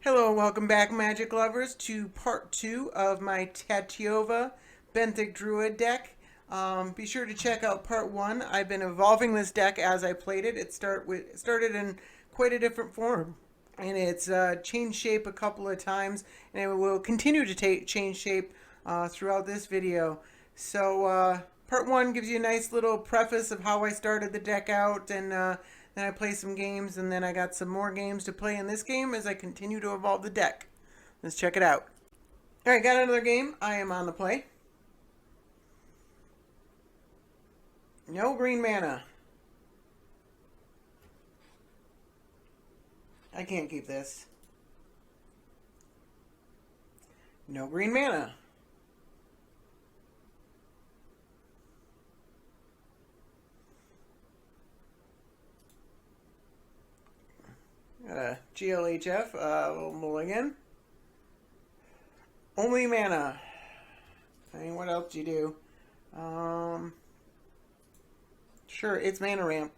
Hello and welcome back, Magic lovers, to part 2 of my Tatyova Benthic Druid deck. Be sure to check out part 1. I've been evolving this deck as I played it. It started in quite a different form, and it's changed shape a couple of times, and it will continue to change shape throughout this video. So, part 1 gives you a nice little preface of how I started the deck out, and then I play some games, and then I got some more games to play in this game as I continue to evolve the deck. Let's check it out. Alright, got another game. I am on the play. No green mana. I can't keep this. No green mana. Got a GLHF, little mulligan. Only mana. I mean, what else do you do? Sure, it's mana ramp.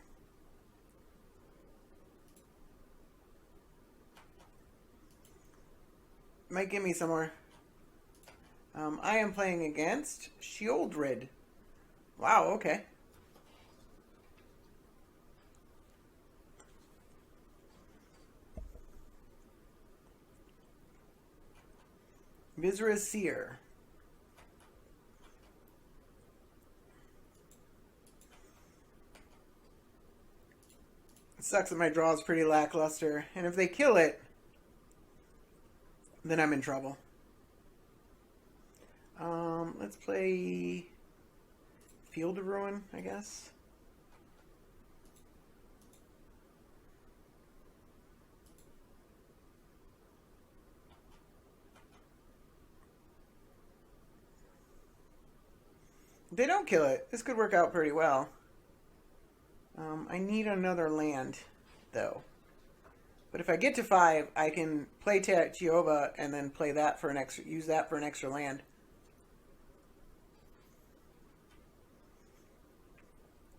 Might give me some more. I am playing against Sheoldred. Wow, okay. Viscera's Seer. It sucks that my draw is pretty lackluster, and if they kill it, then I'm in trouble. Let's play Field of Ruin, I guess. They don't kill it. This could work out pretty well. I need another land, though. But if I get to 5, I can play Tatyova and then play that for an extra. Use that for an extra land.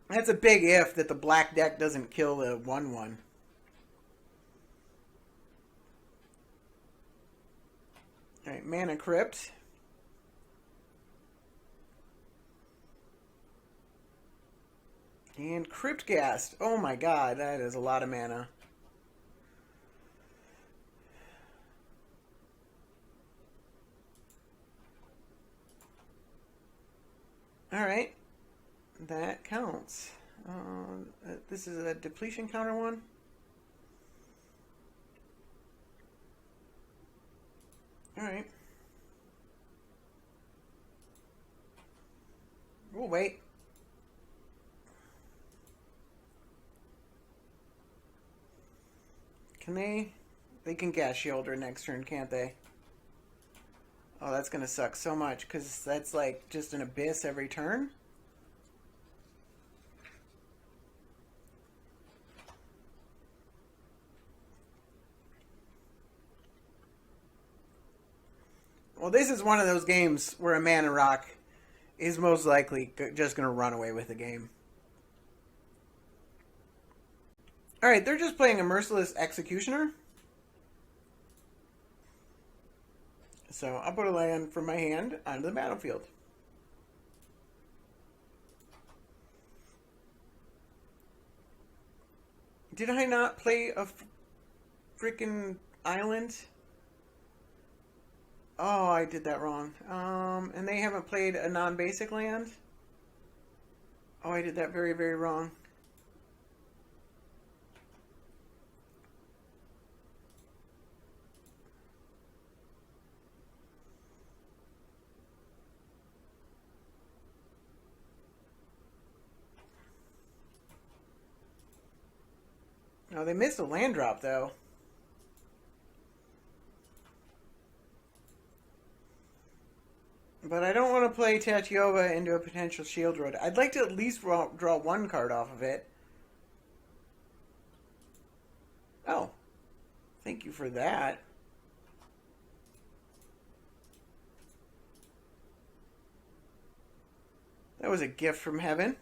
That's a big if that the black deck doesn't kill the 1/1. All right, Mana Crypt. And Cryptghast. Oh my god, that is a lot of mana. Alright. That counts. This is a depletion counter one. Alright. We'll wait. Can they? They can cast Sheoldred next turn, can't they? Oh, that's going to suck so much, because that's like just an abyss every turn. Well, this is one of those games where a mana rock is most likely just going to run away with the game. Alright, they're just playing a Merciless Executioner. So I'll put a land from my hand onto the battlefield. Did I not play a freaking island? Oh, I did that wrong. And they haven't played a non-basic land? Oh, I did that very, very wrong. No, they missed a land drop, though. But I don't want to play Tatyova into a potential Sheoldred. I'd like to at least draw one card off of it. Oh. Thank you for that. That was a gift from heaven.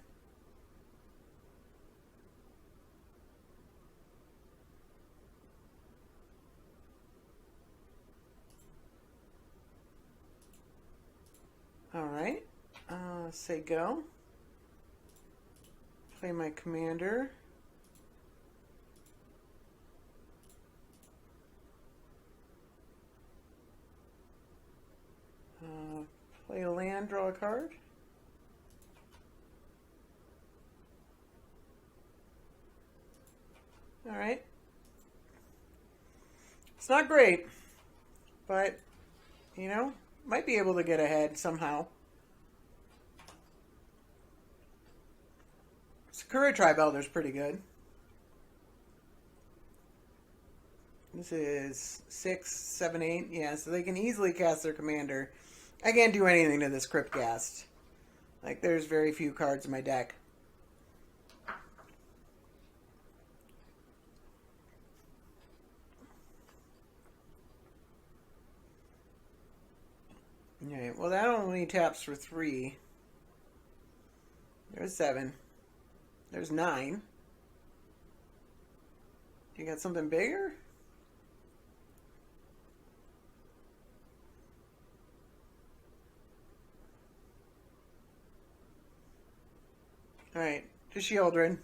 say go. Play my commander. Play a land, draw a card. Alright. It's not great, but, you know, might be able to get ahead somehow. Sakura Tribe Elder's pretty good. This is 6, 7, 8. Yeah, so they can easily cast their commander. I can't do anything to this Cryptghast. Like, there's very few cards in my deck. Alright, well that only taps for 3. There's 7. There's 9. You got something bigger? Alright, just Sheoldred.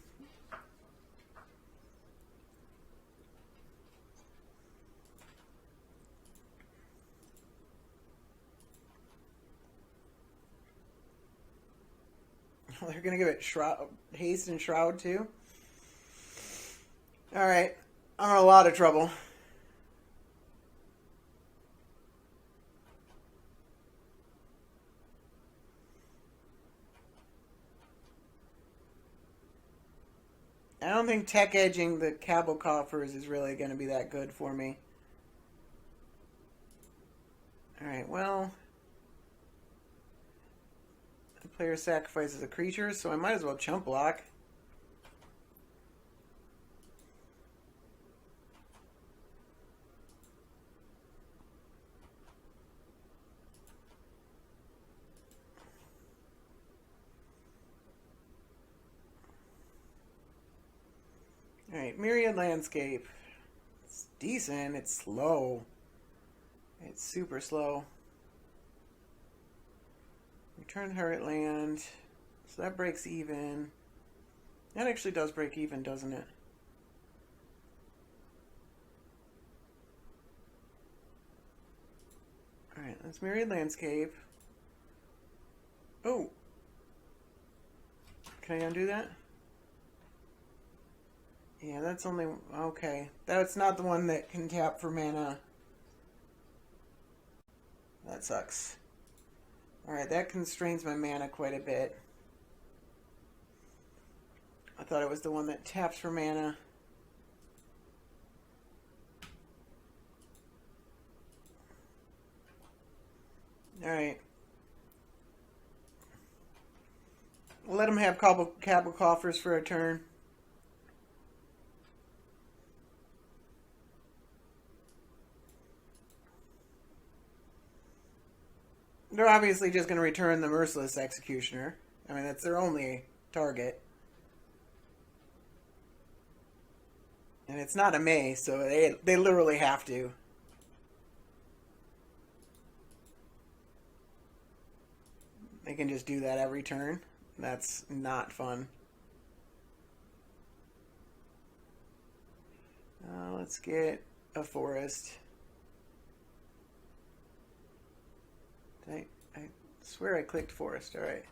They're gonna give it haste and shroud too. Alright, I'm in a lot of trouble. I don't think tech edging the Cabal Coffers is really going to be that good for me. Alright, well, the player sacrifices a creature, so I might as well chump block. Alright, Myriad Landscape. It's decent, it's slow. It's super slow. Return Heartland. So that breaks even. That actually does break even, doesn't it? Alright, that's Myriad Landscape. Oh! Can I undo that? Yeah, that's only... Okay. That's not the one that can tap for mana. That sucks. Alright, that constrains my mana quite a bit. I thought it was the one that taps for mana. Alright. We'll let him have Cabal Coffers for a turn. They're obviously just going to return the Merciless Executioner. I mean, that's their only target. And it's not a May, so they literally have to. They can just do that every turn. That's not fun. Let's get a forest. I swear I clicked forest. All right.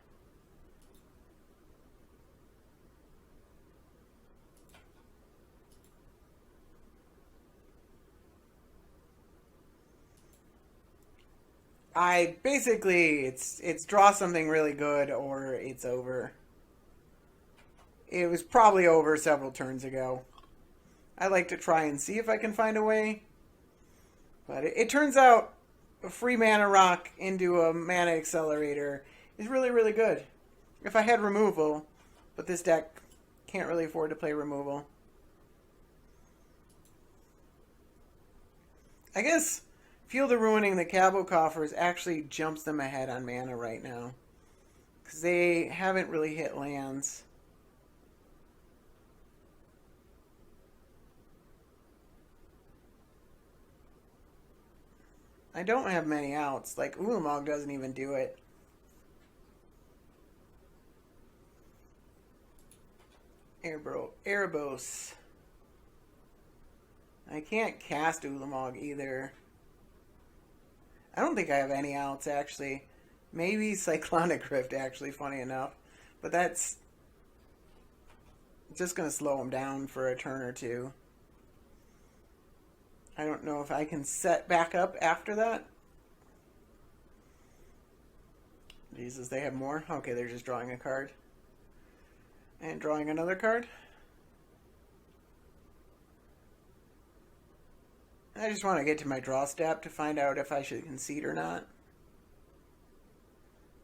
It's draw something really good or it's over. It was probably over several turns ago. I like to try and see if I can find a way. But it turns out a free mana rock into a mana accelerator is really, really good. If I had removal, but this deck can't really afford to play removal. I guess Field of Ruining the Cabal Coffers actually jumps them ahead on mana right now. Because they haven't really hit lands. I don't have many outs. Like, Ulamog doesn't even do it. Erebos. I can't cast Ulamog either. I don't think I have any outs, actually. Maybe Cyclonic Rift, actually, funny enough. But that's just going to slow him down for a turn or two. I don't know if I can set back up after that. Jesus, they have more? Okay, they're just drawing a card. And drawing another card. I just want to get to my draw step to find out if I should concede or not.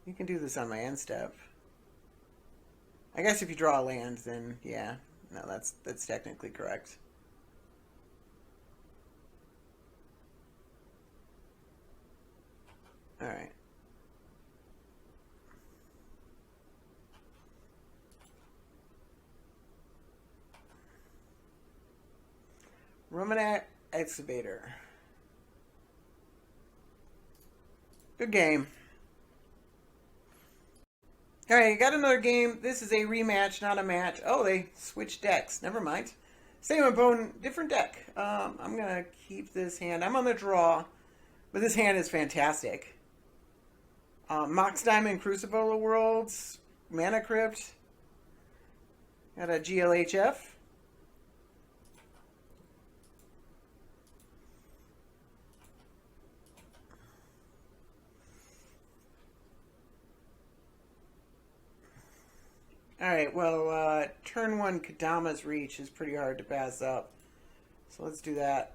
You can do this on my end step. I guess if you draw a land, then yeah. No, that's technically correct. Alright. Romanat Excavator. Good game. Alright, got another game. This is a rematch, not a match. Oh, they switched decks. Never mind. Same opponent, different deck. I'm going to keep this hand. I'm on the draw, but this hand is fantastic. Mox Diamond Crucible of Worlds, Mana Crypt. Got a GLHF. Alright, well, turn 1 Kadama's Reach is pretty hard to pass up. So let's do that.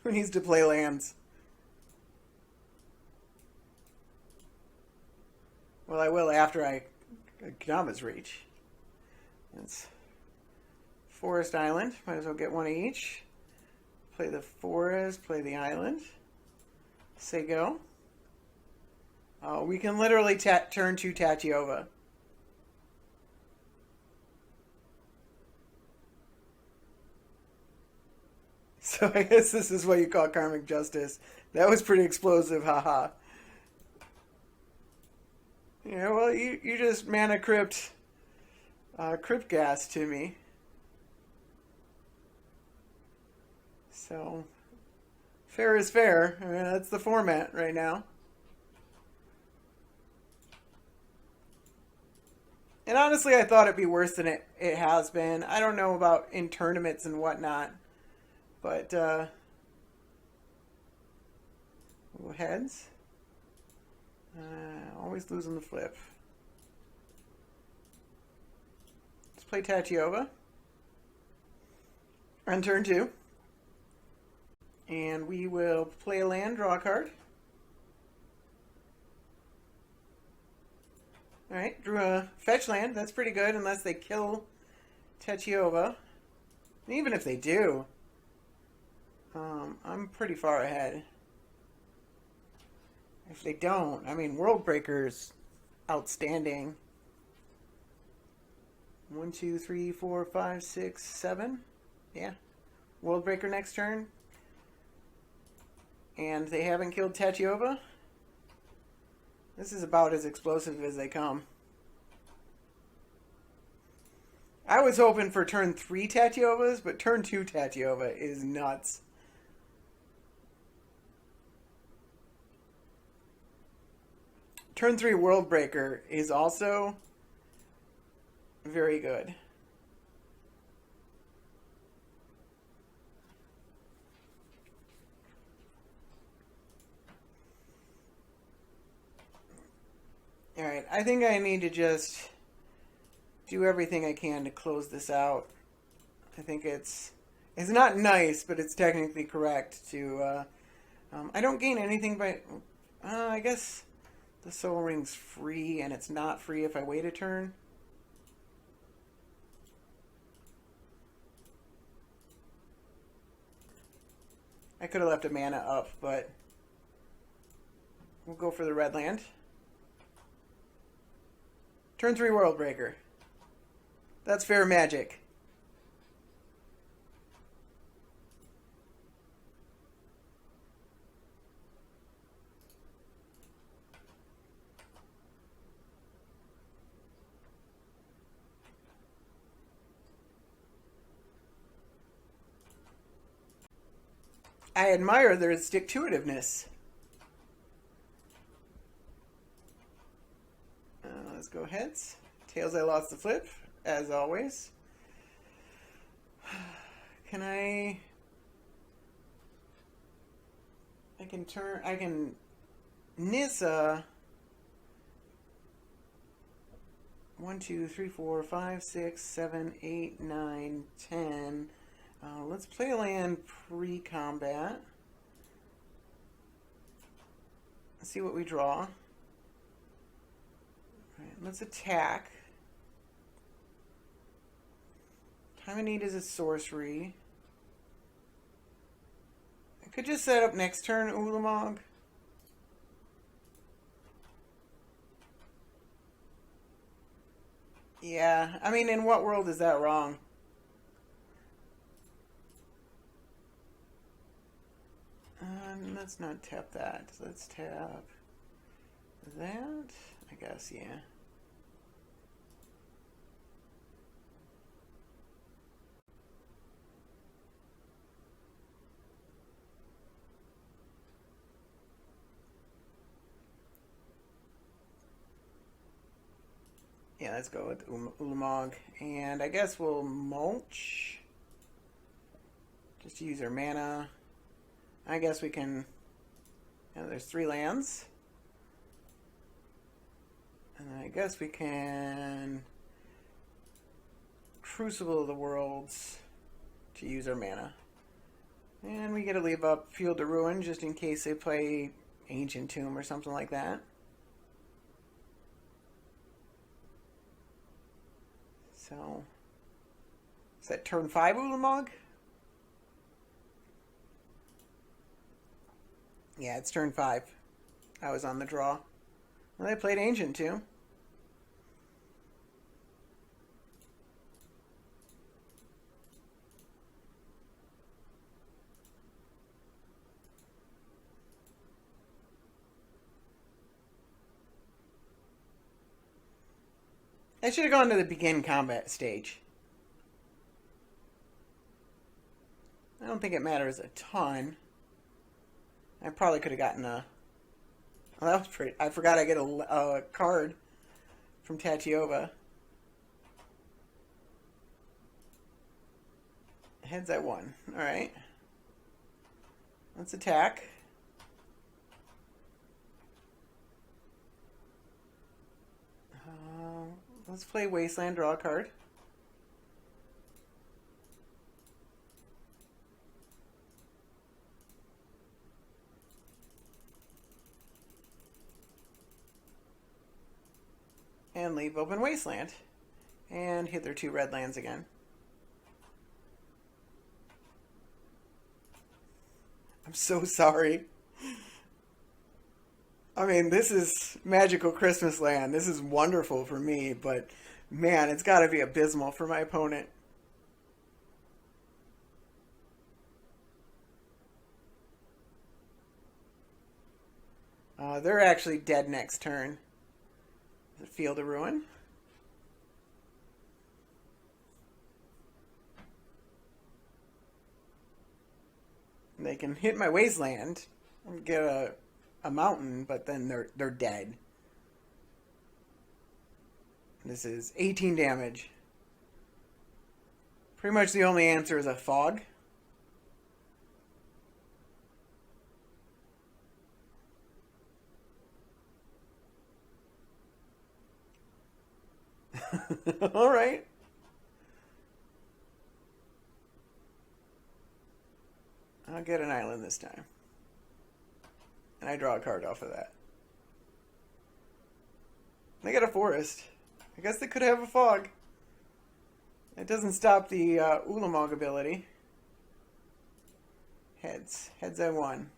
Who needs to play lands? Well, I will after I Kadama's Reach. That's Forest Island. Might as well get one of each. Play the forest, play the island. Say go. Oh, we can literally turn to Tatyova. So I guess this is what you call karmic justice. That was pretty explosive, haha. Yeah, well, you just mana crypt gas to me. So, fair is fair. I mean, that's the format right now. And honestly, I thought it'd be worse than it has been. I don't know about in tournaments and whatnot. But, heads. Always losing the flip. Let's play Tatyova. On turn 2. And we will play a land, draw a card. Alright, drew a fetch land. That's pretty good, unless they kill Tatyova. And even if they do, I'm pretty far ahead. If they don't, I mean, World Breaker's outstanding. 1, 2, 3, 4, 5, 6, 7. Yeah. World Breaker next turn. And they haven't killed Tatyova. This is about as explosive as they come. I was hoping for turn 3 Tatyovas, but turn 2 Tatyova is nuts. Turn 3 World Breaker is also very good. Alright, I think I need to just do everything I can to close this out. I think it's not nice, but it's technically correct to... I don't gain anything by... I guess the Soul Ring's free, and it's not free if I wait a turn. I could have left a mana up, but we'll go for the red land. Turn 3 World Breaker. That's fair magic. I admire their stick-to-itiveness. Let's go heads. Tails, I lost the flip, as always. Can I can Nissa 1, 2, 3, 4, 5, 6, 7, 8, 9, 10. Let's play a land pre-combat. Let's see what we draw. All right, let's attack. Time of need is a sorcery. I could just set up next turn Ulamog. Yeah, I mean, in what world is that wrong? Let's not tap that. Let's tap that. I guess, yeah. Yeah, let's go with Ulamog. And I guess we'll mulch. Just to use our mana. I guess we can... there's 3 lands. And I guess we can... Crucible of the Worlds to use our mana. And we get to leave up Field of Ruin just in case they play Ancient Tomb or something like that. So, is that turn 5 Ulamog? Yeah, it's turn 5. I was on the draw. Well, they played Ancient too. I should have gone to the begin combat stage. I don't think it matters a ton. I probably could have gotten a... Well, that was pretty... I forgot I get a card from Tatyova. Heads at 1. Alright. Let's attack. Let's play Wasteland, draw a card. And leave open Wasteland. And hit their 2 red lands again. I'm so sorry. I mean, this is magical Christmas land. This is wonderful for me, but man, it's got to be abysmal for my opponent. They're actually dead next turn. The Field of Ruin. They can hit my Wasteland and get a mountain, but then they're dead. This is 18 damage. Pretty much the only answer is a fog. All right. I'll get an island this time. And I draw a card off of that. They got a forest. I guess they could have a fog. It doesn't stop the Ulamog ability. Heads. Heads at 1.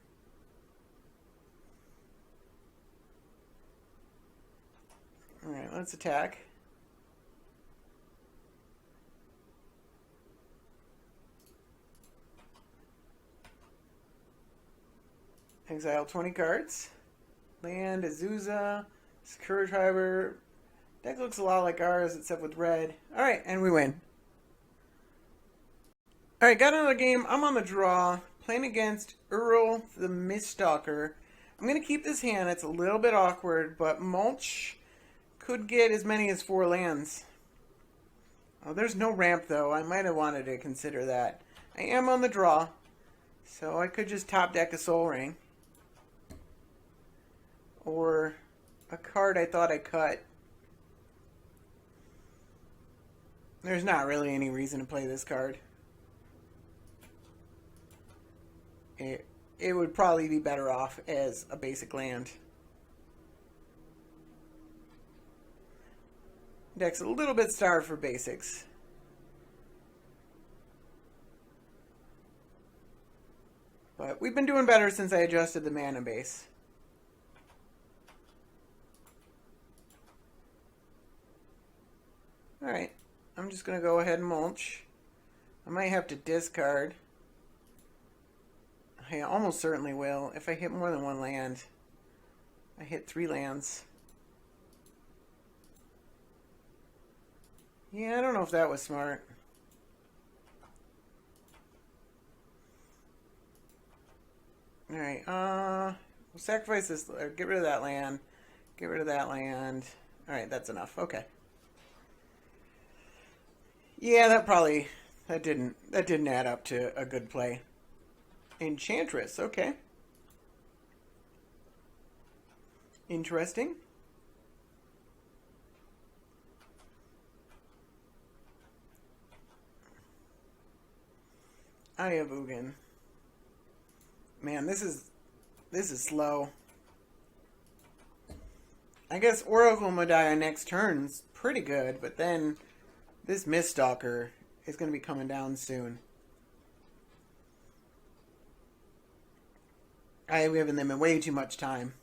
Alright, let's attack. Exile 20 cards. Land, Azusa, Sakura Triber. Deck looks a lot like ours, except with red. Alright, and we win. Alright, got another game. I'm on the draw. Playing against Uril the Miststalker. I'm going to keep this hand. It's a little bit awkward, but Mulch could get as many as 4 lands. Oh, there's no ramp, though. I might have wanted to consider that. I am on the draw, so I could just top deck a Soul Ring. Or a card I thought I cut. There's not really any reason to play this card. It would probably be better off as a basic land. Deck's a little bit starved for basics. But we've been doing better since I adjusted the mana base. Alright, I'm just going to go ahead and mulch. I might have to discard. I almost certainly will. If I hit more than 1 land. I hit 3 lands. Yeah, I don't know if that was smart. Alright, we'll sacrifice this, or get rid of that land. Get rid of that land. Alright, that's enough. Okay. Yeah, that didn't add up to a good play. Enchantress, okay. Interesting. I have Ugin. Man, this is slow. I guess Oracle Modiah next turn's pretty good, but then this Miststalker is going to be coming down soon. I have given them way too much time.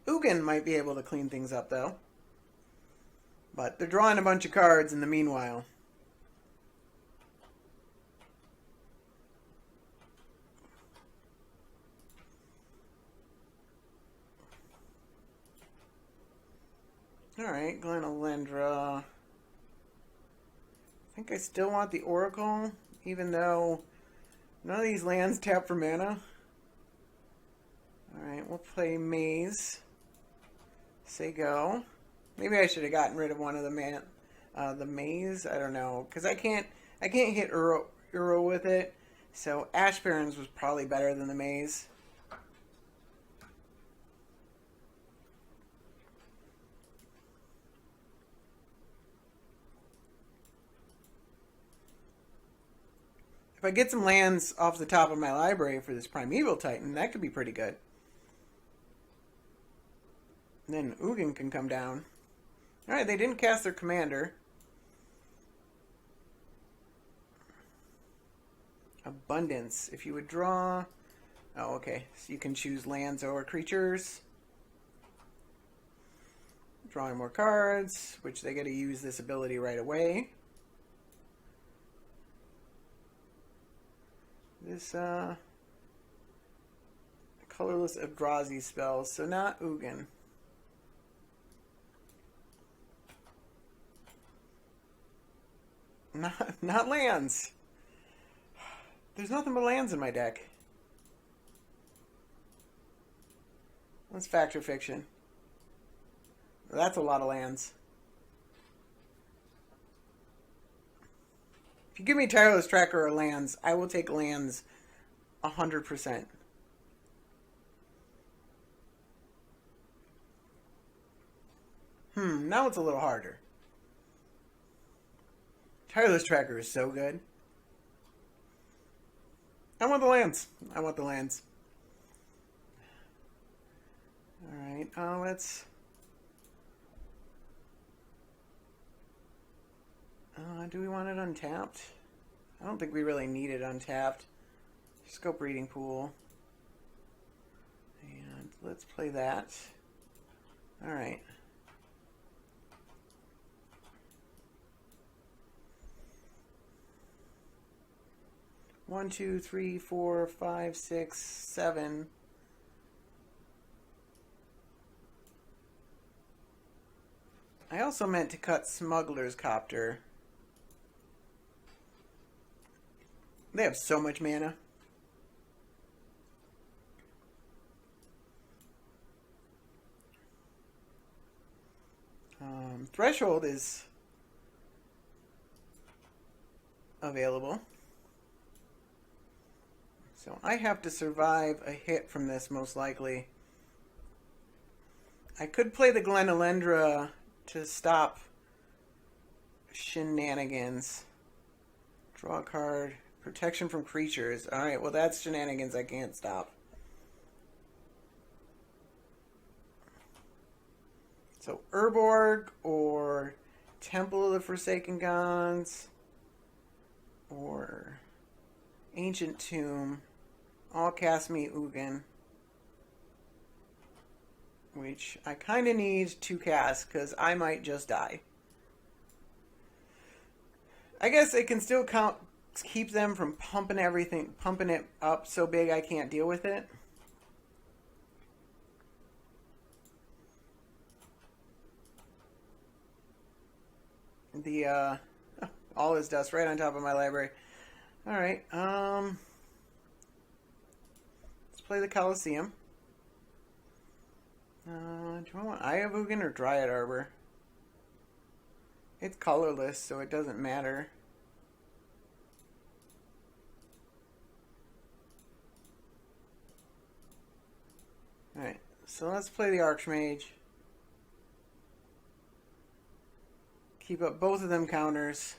Ugin might be able to clean things up, though. But they're drawing a bunch of cards in the meanwhile. Alright, Glenalendra. I think I still want the Oracle, even though none of these lands tap for mana. Alright, we'll play Maze. Say go. Maybe I should have gotten rid of one of the Maze. I don't know, because I can't hit Uril with it. So Ash Barrens was probably better than the Maze. If I get some lands off the top of my library for this Primeval Titan, that could be pretty good. And then Ugin can come down. Alright, they didn't cast their commander. Abundance. If you would draw... Oh, okay. So you can choose lands or creatures. Drawing more cards, which they get to use this ability right away. This, colorless Eldrazi spells, so not Ugin. Not lands. There's nothing but lands in my deck. Let's Factor Fiction. That's a lot of lands. If you give me Tireless Tracker or lands, I will take lands 100%. Now it's a little harder. Tireless Tracker is so good. I want the lands. I want the lands. Alright, let's... do we want it untapped? I don't think we really need it untapped. Scope Reading Pool. And let's play that. Alright. One, two, three, four, five, six, seven. I also meant to cut Smuggler's Copter. They have so much mana. Threshold is available. So I have to survive a hit from this, most likely. I could play the Glenalendra to stop shenanigans. Draw a card. Protection from creatures. Alright, well that's shenanigans I can't stop. So Urborg or Temple of the Forsaken Gods or Ancient Tomb all cast me Ugin, which I kind of need to cast because I might just die. I guess it can still keep them from pumping it up so big I can't deal with it. The all is dust right on top of my library. All right, let's play the Colosseum. Do I want Eye of Ugin or Dryad Arbor? It's colorless, so it doesn't matter. Alright, so let's play the Archmage. Keep up both of them counters.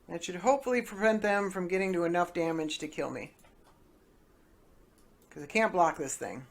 That should hopefully prevent them from getting to enough damage to kill me. Because I can't block this thing.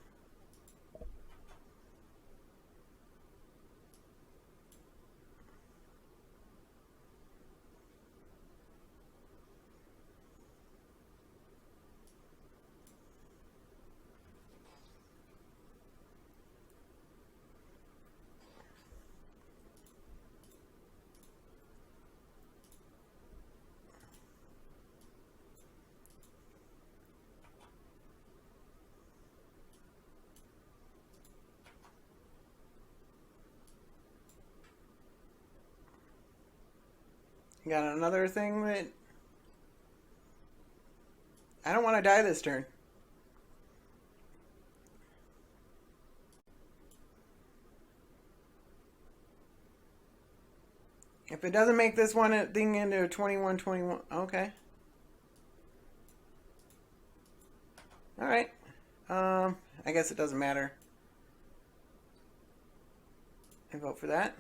Got another thing that I don't want to die this turn. If it doesn't make this one thing into a 21-21, okay. Alright. I guess it doesn't matter. I vote for that.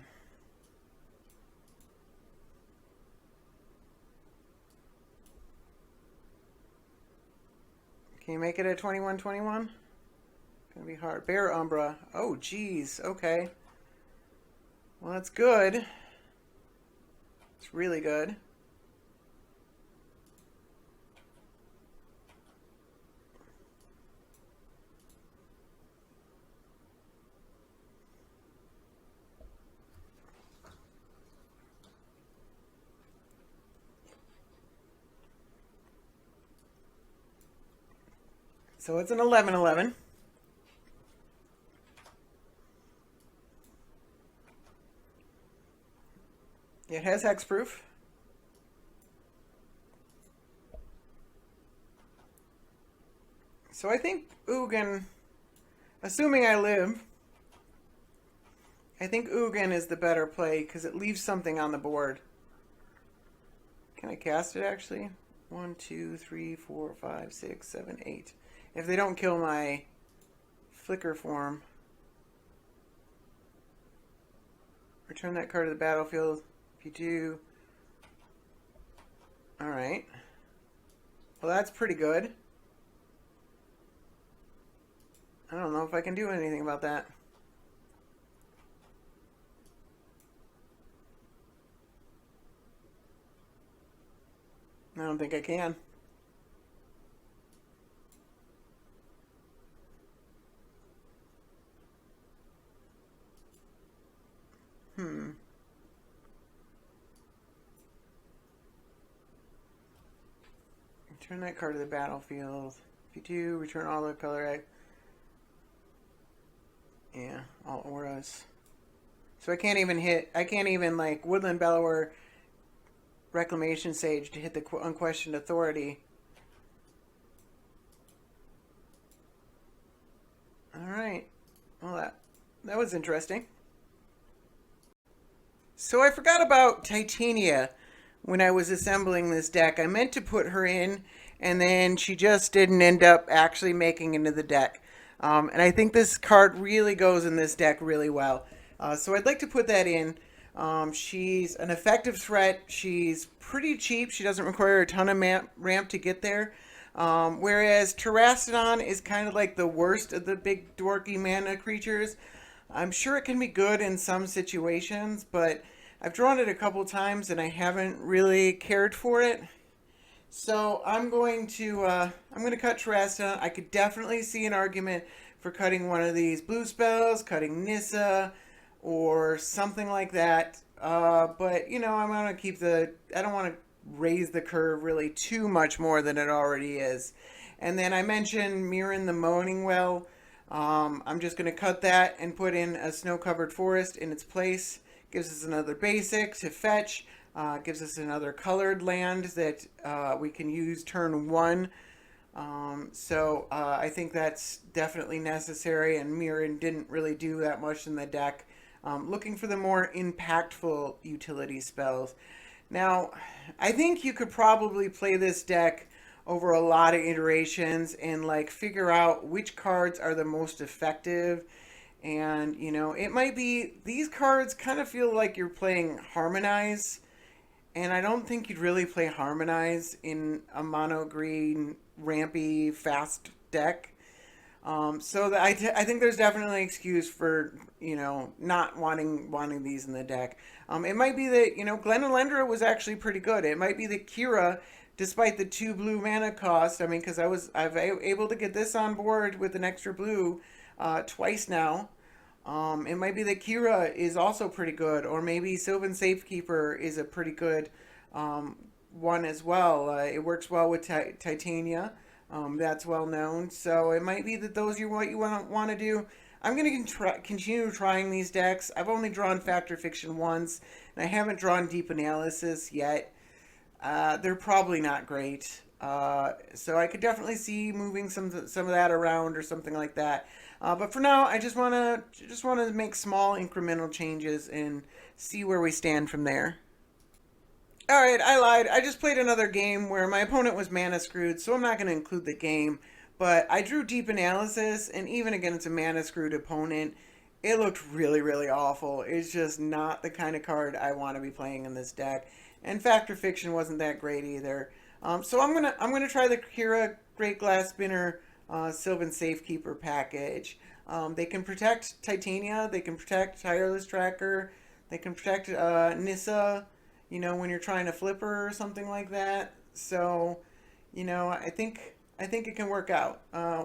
Can you make it a 21-21? Gonna be hard. Bear Umbra. Oh, geez. Okay. Well, that's good. It's really good. So it's an 11-11. It has hexproof. So I think Ugin, assuming I live, I think Ugin is the better play because it leaves something on the board. Can I cast it actually? 1, 2, 3, 4, 5, 6, 7, 8. If they don't kill my flicker form. Return that card to the battlefield. If you do. Alright. Well, that's pretty good. I don't know if I can do anything about that. I don't think I can. Return that card to the battlefield. If you do, return all the color. Yeah, all auras. So I can't even hit. I can't even like Woodland Bellower, Reclamation Sage to hit the Unquestioned Authority. that was interesting. So I forgot about Titania when I was assembling this deck. I meant to put her in, and then she just didn't end up actually making into the deck. And I think this card really goes in this deck really well. So I'd like to put that in. She's an effective threat. She's pretty cheap. She doesn't require a ton of ramp to get there. Whereas Terastodon is kind of like the worst of the big dorky mana creatures. I'm sure it can be good in some situations, but I've drawn it a couple times and I haven't really cared for it. So I'm going to cut Terastodon. I could definitely see an argument for cutting one of these blue spells, cutting Nissa, or something like that. But you know, I'm gonna keep I don't want to raise the curve really too much more than it already is. And then I mentioned Mirren the Moaning Well. I'm just going to cut that and put in a snow-covered forest in its place. Gives us another basic to fetch. Gives us another colored land that we can use turn 1. So I think that's definitely necessary, and Mirren didn't really do that much in the deck. Looking for the more impactful utility spells. Now, I think you could probably play this deck over a lot of iterations and like figure out which cards are the most effective. And you know, it might be these cards kind of feel like you're playing Harmonize, and I don't think you'd really play Harmonize in a mono green rampy fast deck. So I think there's definitely an excuse for, you know, not wanting these in the deck. It might be that, you know, Glenelendra was actually pretty good. It might be that Kira, despite the 2 blue mana cost, I mean, because I've able to get this on board with an extra blue twice now. It might be that Kira is also pretty good, or maybe Sylvan Safekeeper is a pretty good one as well. It works well with Titania. That's well known. So it might be that those are what you want to do. I'm going to continue trying these decks. I've only drawn Fact or Fiction once, and I haven't drawn Deep Analysis yet. They're probably not great. So I could definitely see moving some of that around or something like that. But for now, I just want to make small incremental changes and see where we stand from there. Alright, I lied. I just played another game where my opponent was mana screwed, so I'm not going to include the game. But I drew Deep Analysis, and even against a mana screwed opponent, it looked really, really awful. It's just not the kind of card I want to be playing in this deck. And Fact or Fiction wasn't that great either. So I'm gonna try the Kira Great Glass Spinner Sylvan Safekeeper package. They can protect Titania, they can protect Tireless Tracker, they can protect Nissa, you know, when you're trying to flip her or something like that. So, you know, I think it can work out.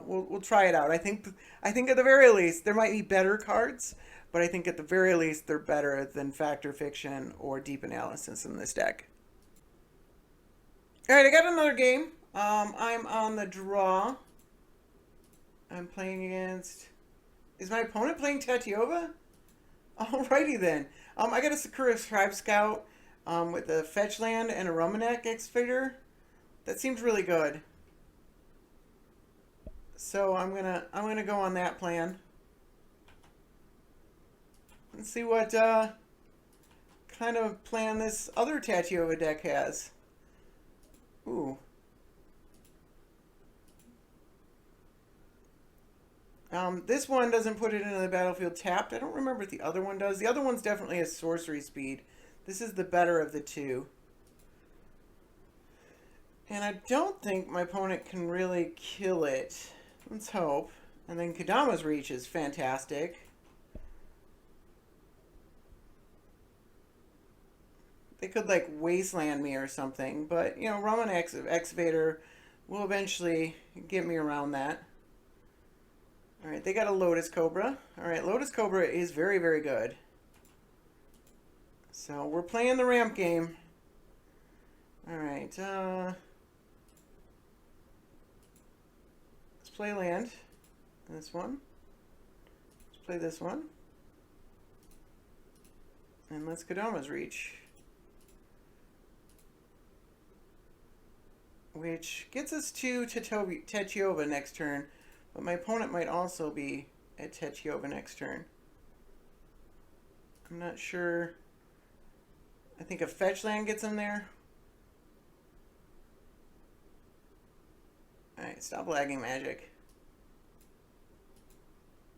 We'll try it out. I think at the very least there might be better cards, but I think at the very least they're better than Fact or Fiction or Deep Analysis in this deck. All right, I got another game. I'm on the draw. I'm playing against. Is my opponent playing Tatyova? Alrighty then. I got a Sakura Tribe Scout with a fetch land and a Romanek Excavator. That seems really good. So I'm gonna go on that plan. Let's see what kind of plan this other Tatyova deck has. Ooh. This one doesn't put it into the battlefield tapped. I don't remember if the other one does. The other one's definitely a sorcery speed. This is the better of the two. And I don't think my opponent can really kill it. Let's hope. And then Kodama's Reach is fantastic. They could, like, wasteland me or something. But, you know, Roman Excavator will eventually get me around that. Alright, they got a Lotus Cobra. Alright, Lotus Cobra is very, very good. So, we're playing the ramp game. Alright, let's play land. This one. Let's play this one. And let's Kodama's Reach. Which gets us to Tatyova next turn. But my opponent might also be at Tatyova next turn. I'm not sure. I think a fetch land gets them there. Alright, stop lagging magic.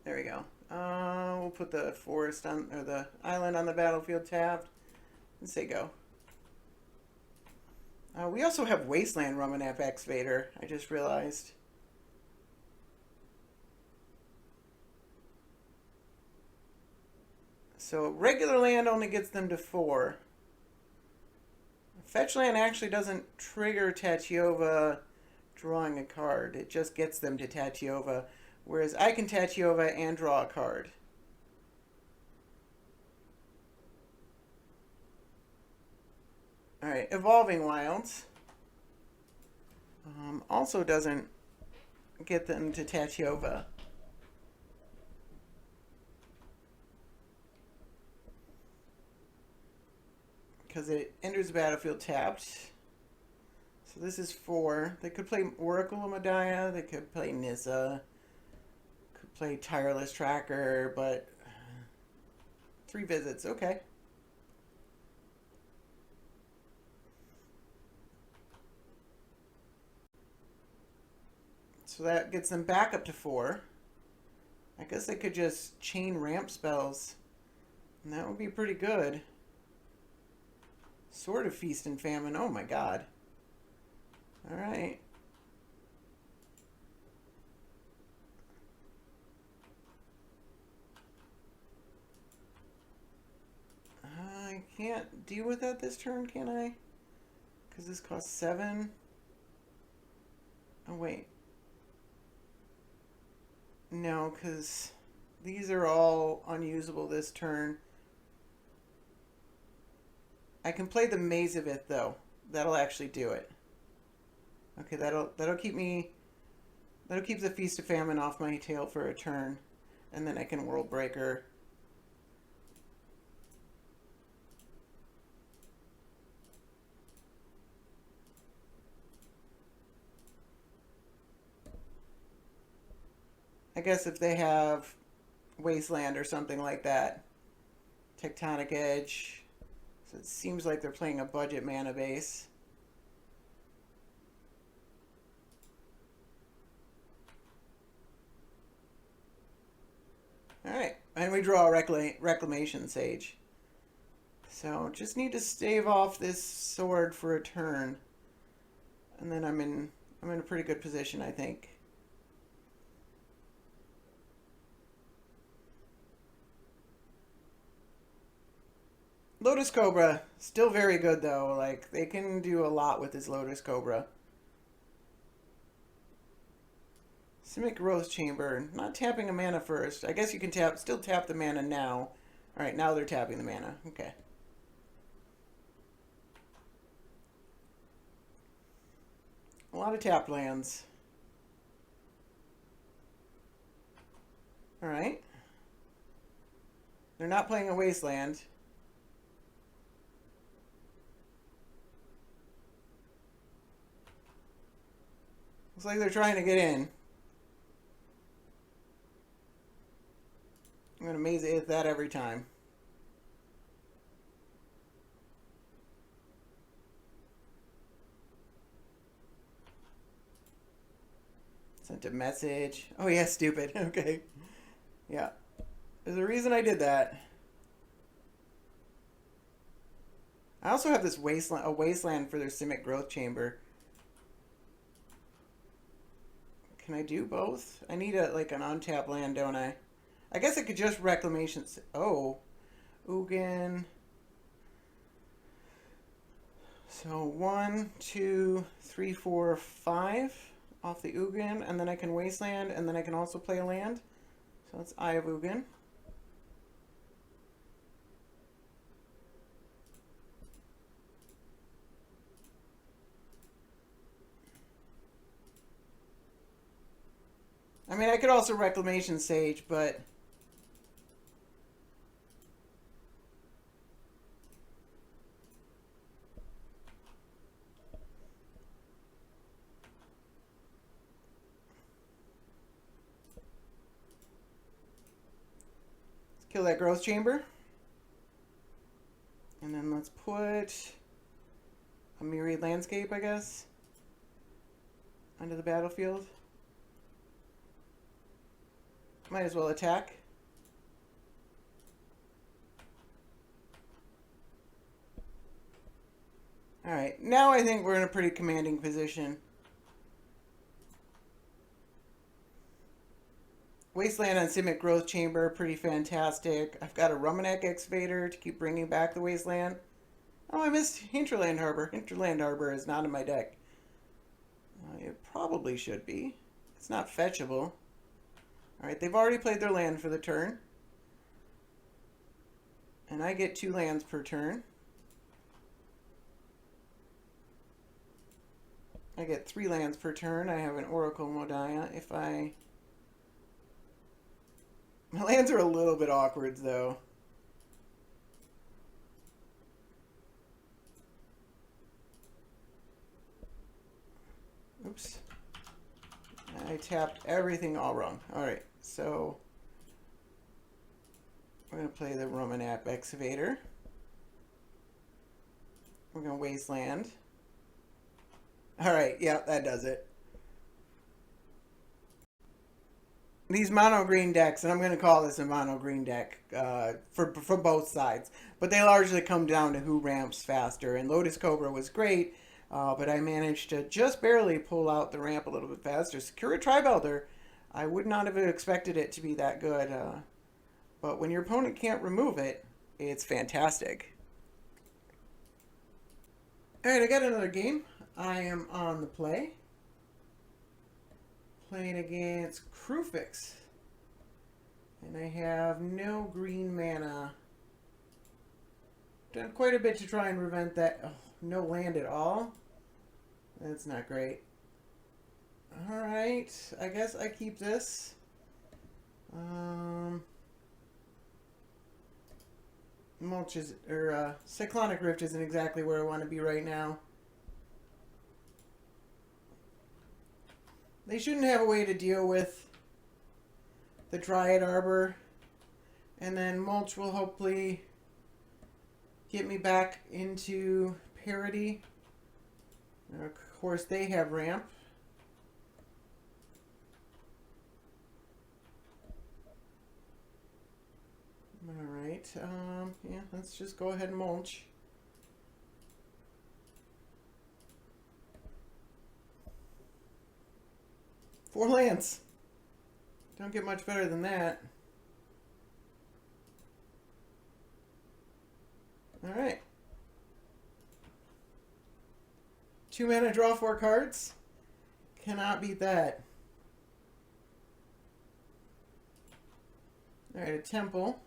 There we go. We'll put the forest on, or the island on the battlefield tapped, and say go. We also have Wasteland Rummanap Excavator, I just realized. So regular land only gets them to 4. Fetch land actually doesn't trigger Tatyova drawing a card. It just gets them to Tatyova. Whereas I can Tatyova and draw a card. Alright, Evolving Wilds. Also doesn't get them to Tatyova. Because it enters the battlefield tapped. So this is 4. They could play Oracle of Medaya. They could play Nissa. Could play Tireless Tracker, but 3 visits. Okay. So that gets them back up to 4. I guess they could just chain ramp spells. And that would be pretty good. Sword of Feast and Famine. Oh my god. Alright. I can't deal with that this turn, can I? Because this costs 7. Oh, wait. No, because these are all unusable this turn. I can play the Maze of It, though. That'll actually do it. Okay, that'll keep me... That'll keep the Feast of Famine off my tail for a turn. And then I can World Breaker. I guess if they have Wasteland or something like that. Tectonic Edge. So it seems like they're playing a budget mana base. Alright, and we draw a Reclamation Sage. So just need to stave off this sword for a turn. And then I'm in a pretty good position, I think. Lotus Cobra, still very good though. Like, they can do a lot with this Lotus Cobra. Simic Growth Chamber, not tapping a mana first. I guess you can still tap the mana now. Alright, now they're tapping the mana. Okay. A lot of tapped lands. Alright. They're not playing a Wasteland. Looks like they're trying to get in. I'm going to maze it that every time. Sent a message. Oh yeah, stupid. Okay. Yeah. There's a reason I did that. I also have this a wasteland for their Simic Growth Chamber. Can I do both? I need like an untapped land, don't I? I guess I could just Reclamation. Oh. Ugin. So 1, 2, 3, 4, 5 off the Ugin, and then I can Wasteland, and then I can also play a land. So that's Eye of Ugin. I mean, I could also Reclamation Sage, but... Let's kill that Growth Chamber. And then let's put a Myriad Landscape, I guess, onto the battlefield. Might as well attack. Alright, now I think we're in a pretty commanding position. Wasteland on Simic Growth Chamber, pretty fantastic. I've got a Rummanek Excavator to keep bringing back the Wasteland. Oh, I missed Hinterland Harbor. Hinterland Harbor is not in my deck. It probably should be. It's not fetchable. Alright, they've already played their land for the turn. And I get 2 lands per turn. I get 3 lands per turn. I have an Oracle Modiah. My lands are a little bit awkward, though. Oops. I tapped everything all wrong. Alright, so we're going to play the Rummanek Excavator. We're going to Wasteland. Alright, yeah, that does it. These mono green decks, and I'm going to call this a mono green deck for both sides, but they largely come down to who ramps faster. And Lotus Cobra was great, but I managed to just barely pull out the ramp a little bit faster. Secure Tribe Elder, I would not have expected it to be that good, but when your opponent can't remove it, it's fantastic. Alright, I got another game. I am on the play. Playing against Kruphix. And I have no green mana. Done quite a bit to try and prevent that. Oh, no land at all? That's not great. Alright, I guess I keep this. Mulch is, or Cyclonic Rift isn't exactly where I want to be right now. They shouldn't have a way to deal with the Dryad Arbor. And then Mulch will hopefully get me back into parity. And of course, they have ramp. Alright, yeah, let's just go ahead and mulch. Four lands. Don't get much better than that. Alright. 2 mana, draw 4 cards. Cannot beat that. Alright, a temple.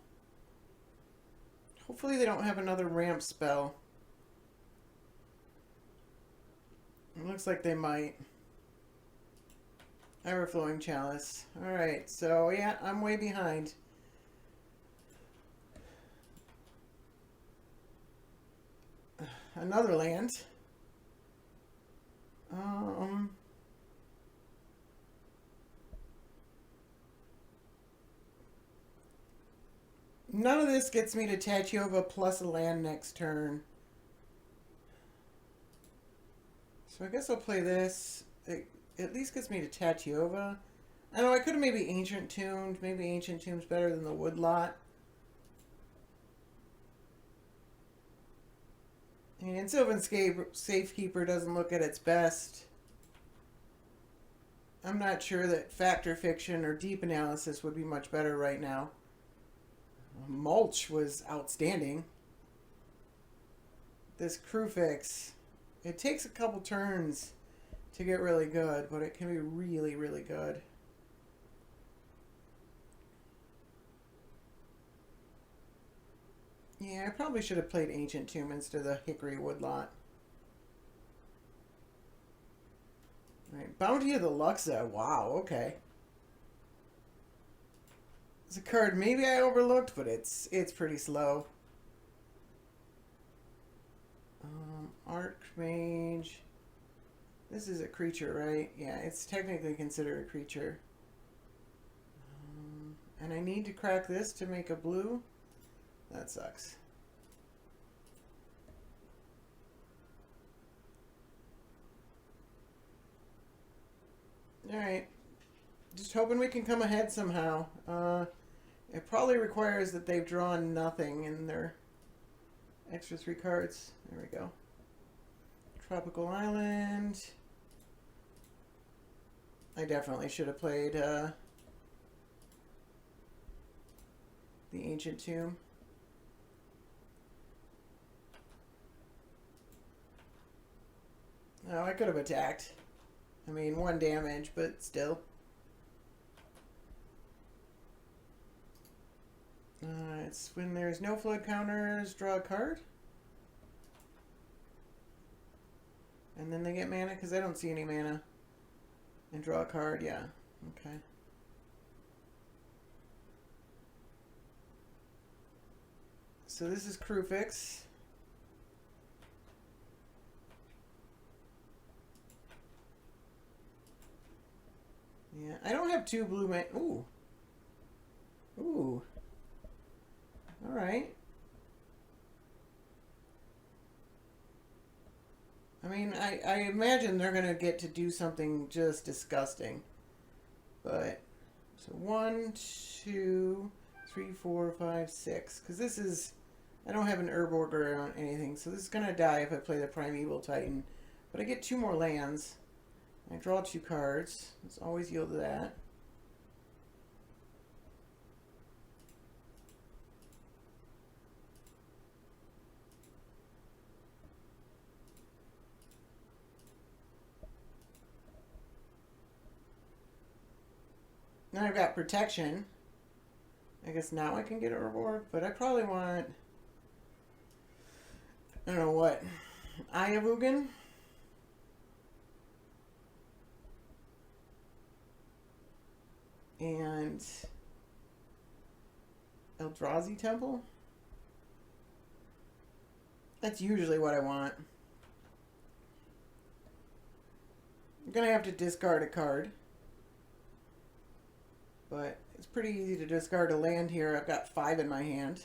Hopefully they don't have another ramp spell. It looks like they might. Everflowing Chalice. Alright, so yeah, I'm way behind. Another land. None of this gets me to Tatyova plus a land next turn. So I guess I'll play this. It at least gets me to Tatyova. I know I could have maybe Ancient Tombed. Maybe Ancient Tomb's better than the Woodlot. And Sylvan Safekeeper doesn't look at its best. I'm not sure that Fact or Fiction or Deep Analysis would be much better right now. Mulch was outstanding. This Kruphix, it takes a couple turns to get really good, but it can be really, really good. Yeah, I probably should have played Ancient Tomb instead of the Hickory Woodlot. Right, Bounty of the Luxa. Wow, okay. It's a card maybe I overlooked, but it's pretty slow. Archmage. This is a creature, right? Yeah, it's technically considered a creature. And I need to crack this to make a blue. That sucks. Alright. Just hoping we can come ahead somehow. It probably requires that they've drawn nothing in their extra 3 cards. There we go. Tropical Island. I definitely should have played the Ancient Tomb. Oh, I could have attacked. I mean, 1 damage, but still. It's when there's no flood counters, draw a card. And then they get mana, because I don't see any mana. And draw a card, yeah. Okay. So this is Kruphix. Yeah, I don't have 2 blue mana. Ooh. Ooh. Alright. I mean, I imagine they're going to get to do something just disgusting. But, so 1, 2, 3, 4, 5, 6. Because this is, I don't have an Urborg or anything. So this is going to die if I play the Primeval Titan. But I get 2 more lands. I draw 2 cards. Let's always yield to that. Now I've got protection. I guess now I can get a reward, but I probably want, I don't know what, Ayavugan? And Eldrazi Temple? That's usually what I want. I'm going to have to discard a card. But it's pretty easy to discard a land here. I've got 5 in my hand.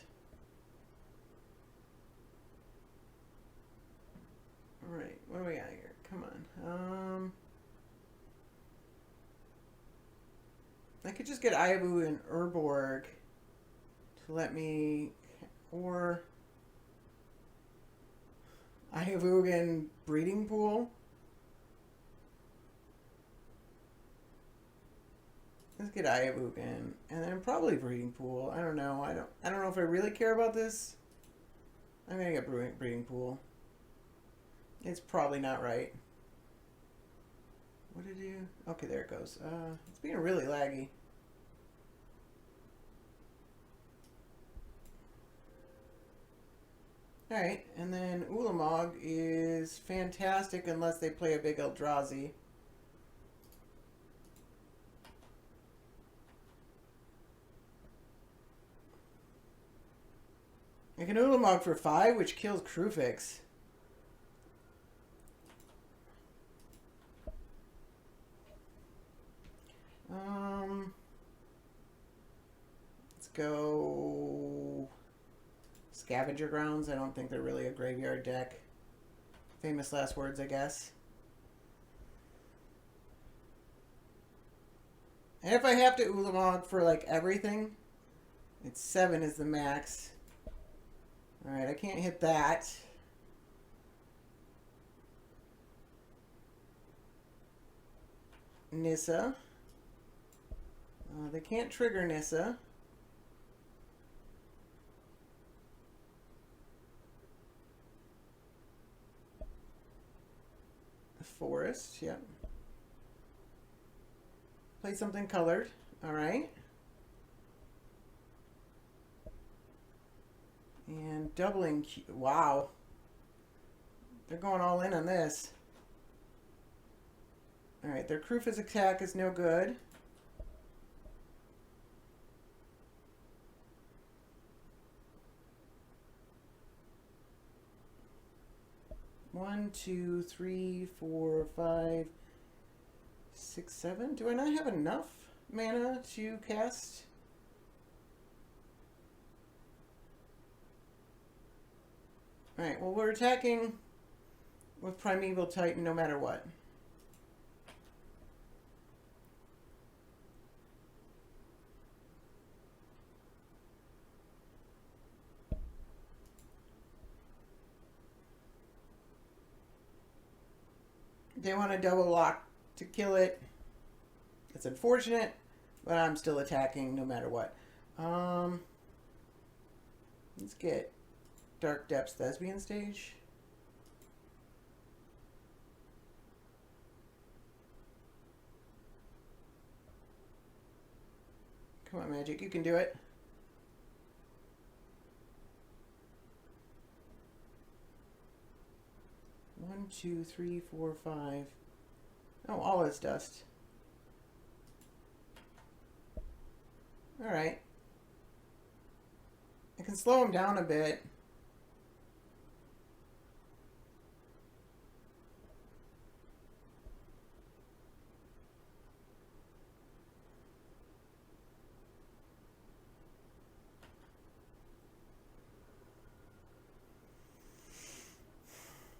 Alright, what do we got here? Come on. I could just get Ayavu and Urborg to let me, or Ayavugan Breeding Pool. Let's get Ayavugan, and then probably Breeding Pool. I don't know. I don't know if I really care about this. I'm gonna get Breeding Pool. It's probably not right. What did you? Okay, there it goes. It's being really laggy. Alright, and then Ulamog is fantastic unless they play a big Eldrazi. I can Ulamog for 5, which kills Kruphix. Let's go Scavenger Grounds. I don't think they're really a graveyard deck. Famous last words, I guess. And if I have to Ulamog for like everything, it's 7 is the max. Alright, I can't hit that. Nissa. They can't trigger Nissa. Forest, yep. Play something colored. Alright. And doubling. Wow. They're going all in on this. Alright, their Kruphix attack is no good. One, 2, 3, 4, 5, 6, 7. Do I not have enough mana to cast? Alright, well, we're attacking with Primeval Titan no matter what. They want to double lock to kill it. It's unfortunate, but I'm still attacking no matter what. Let's get Dark Depths Thespian stage. Come on, Magic, you can do it. One, two, three, four, five. Oh, all is dust. Alright. I can slow him down a bit.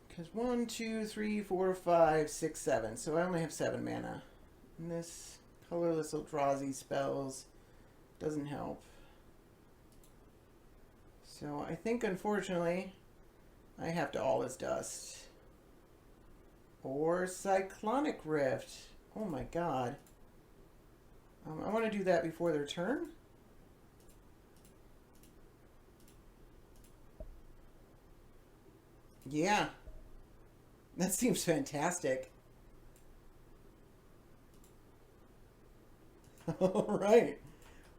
Because 1, 2, 3, 4, 5, 6, 7. So I only have 7 mana. And this colorless Eldrazi spells doesn't help. So I think, unfortunately, I have to All is Dust. Or Cyclonic Rift. Oh my god. I want to do that before their turn. Yeah. That seems fantastic. Alright.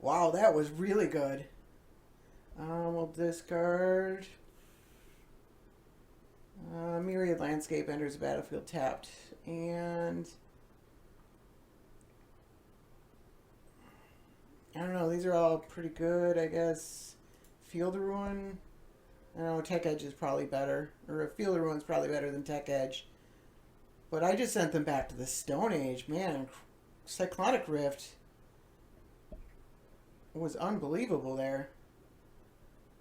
Wow, that was really good. We'll discard. Myriad Landscape enters the battlefield tapped. And I don't know, these are all pretty good, I guess. Field Ruin. I don't know, Tech Edge is probably better. Or Field Ruin's probably better than Tech Edge. But I just sent them back to the Stone Age. Man, Cyclonic Rift was unbelievable there.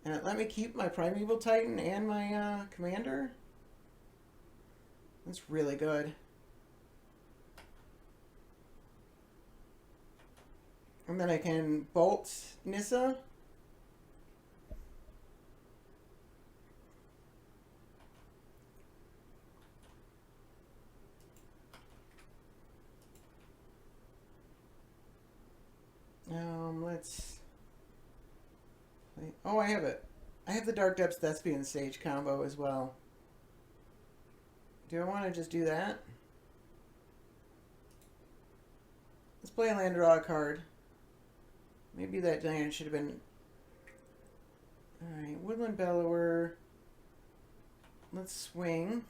And it let me keep my Primeval Titan and my commander. That's really good. And then I can bolt Nissa. Let's play. Oh, I have it. I have the Dark Depths Thespian stage combo as well. Do I want to just do that? Let's play a land, draw a card. Maybe that land should have been... Alright, Woodland Bellower. Let's swing.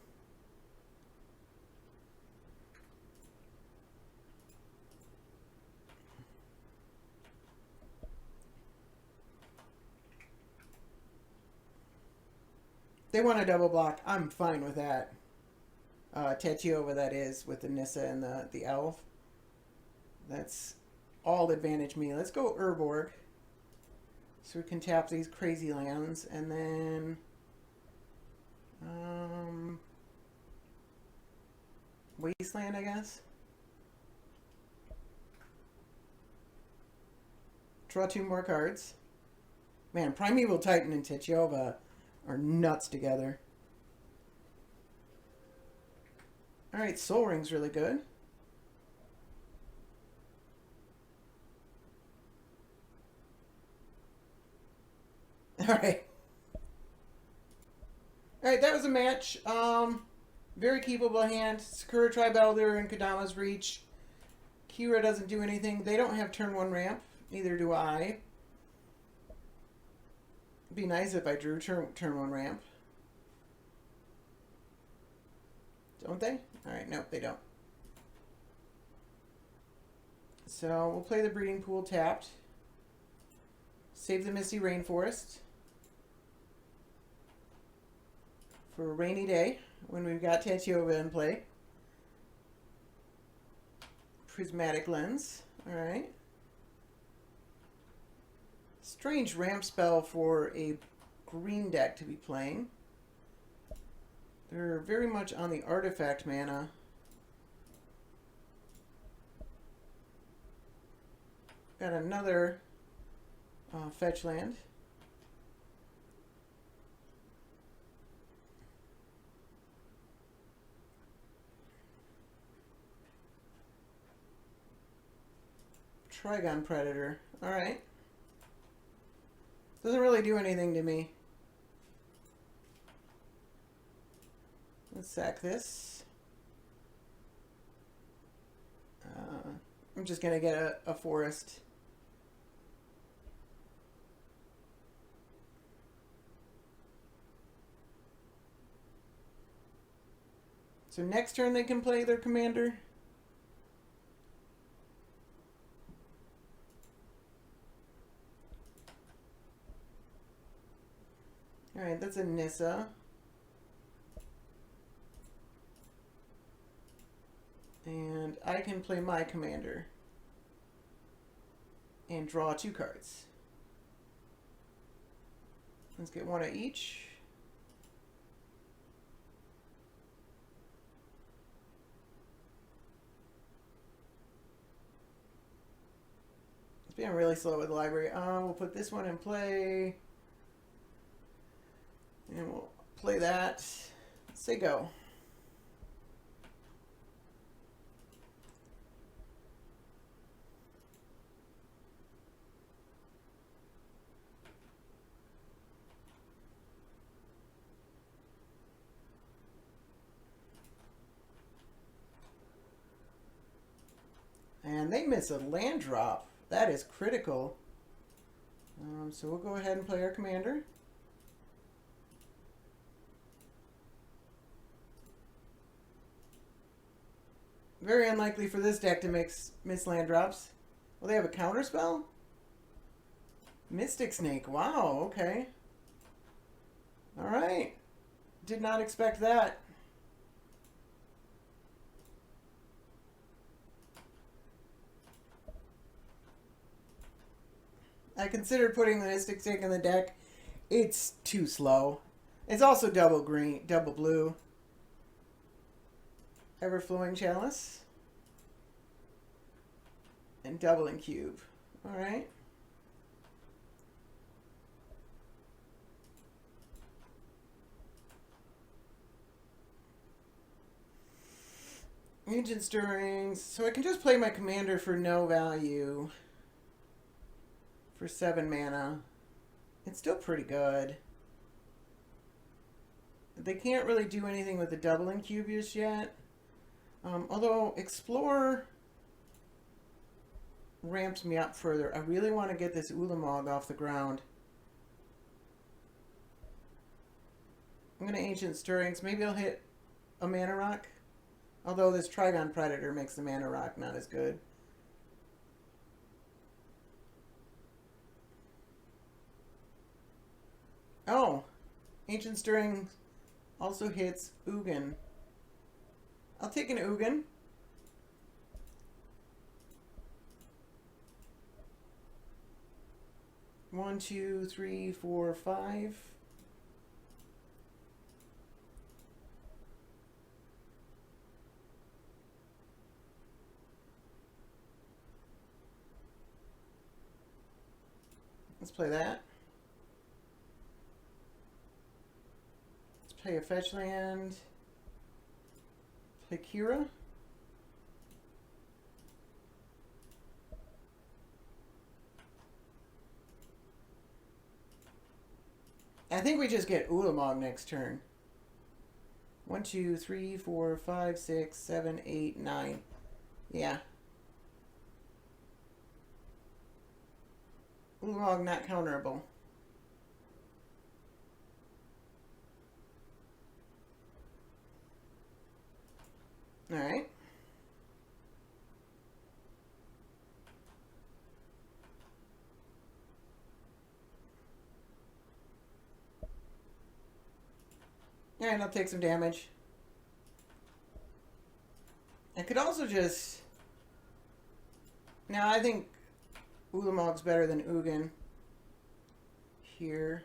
They want to double block. I'm fine with that. Tatyova, that is, with the Nissa and the Elf. That's all advantage me. Let's go Urborg. So we can tap these crazy lands. And then... Wasteland, I guess. Draw 2 more cards. Man, Primeval Titan and Tatyova are nuts together. Alright, Soul Ring's really good. Alright. Alright, that was a match. Very keepable hand. Sakura Tribe Elder and Kodama's Reach. Kira doesn't do anything. They don't have turn 1 ramp. Neither do I. It'd be nice if I drew turn 1 ramp. Don't they? Alright, nope, they don't. So we'll play the Breeding Pool tapped. Save the Misty Rainforest for a rainy day when we've got Tatyova in play. Prismatic Lens. Alright. Strange ramp spell for a green deck to be playing. They're very much on the artifact mana. Got another fetch land. Trigon Predator. Alright. Doesn't really do anything to me. Let's sack this. I'm just going to get a forest. So next turn they can play their commander. Alright, that's a Nissa. And I can play my commander. And draw 2 cards. Let's get 1 of each. It's being really slow with the library. We'll put this one in play. And we'll play that. Say go. And they miss a land drop. That is critical. So we'll go ahead and play our commander. Very unlikely for this deck to miss land drops. Well, they have a counter spell? Mystic Snake. Wow, okay. Alright. Did not expect that. I considered putting the Mystic Snake in the deck. It's too slow. It's also double green, double blue. Ever-flowing Chalice. And doubling cube. Alright. Ancient Stirrings. So I can just play my commander for no value. For 7 mana. It's still pretty good. They can't really do anything with the doubling cube just yet. Although Explore ramps me up further. I really want to get this Ulamog off the ground. I'm going to Ancient Stirrings. Maybe I'll hit a Mana Rock. Although this Trigon Predator makes the Mana Rock not as good. Oh! Ancient Stirring also hits Ugin. I'll take an Ugin. One, two, three, four, five. Let's play that. Let's play a fetch land. Play Kira. I think we just get Ulamog next turn. 1, 2, 3, 4, 5, 6, 7, 8, 9. Yeah. Ulamog not counterable. Alright. Alright, I'll take some damage. I could also just... Now, I think Ulamog's better than Ugin. Here.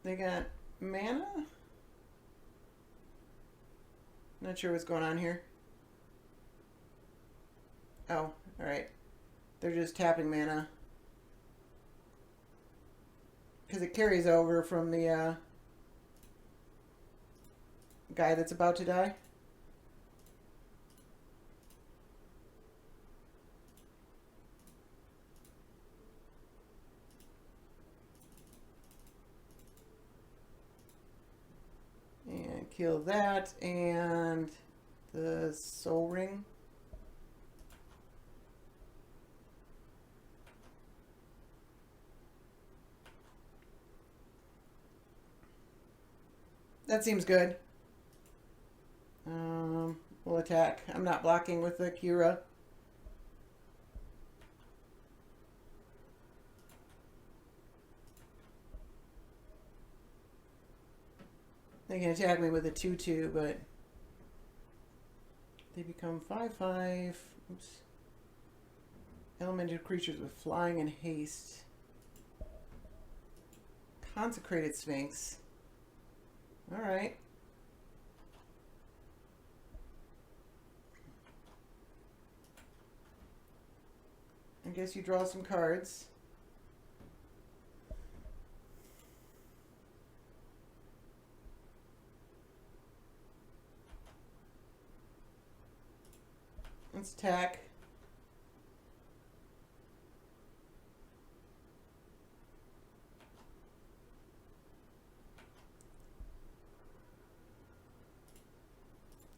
They got mana? Not sure what's going on here. Oh, alright. They're just tapping mana. Because it carries over from the guy that's about to die. And kill that and the soul ring. That seems good. We'll attack. I'm not blocking with the Kira. They can attack me with a 2/2, but they become 5/5. Oops. Elemental creatures with flying and haste. Consecrated Sphinx. Alright. I guess you draw some cards. Let's attack.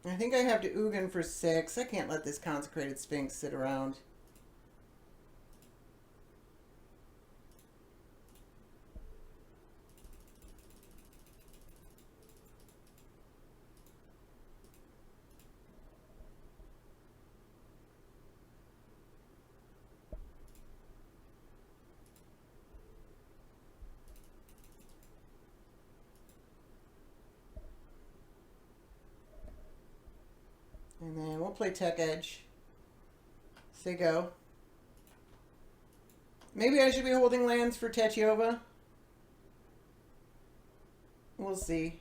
I think I have to Ugin for 6. I can't let this Consecrated Sphinx sit around. And then we'll play Tech Edge. Say go. Maybe I should be holding lands for Tatyova. We'll see.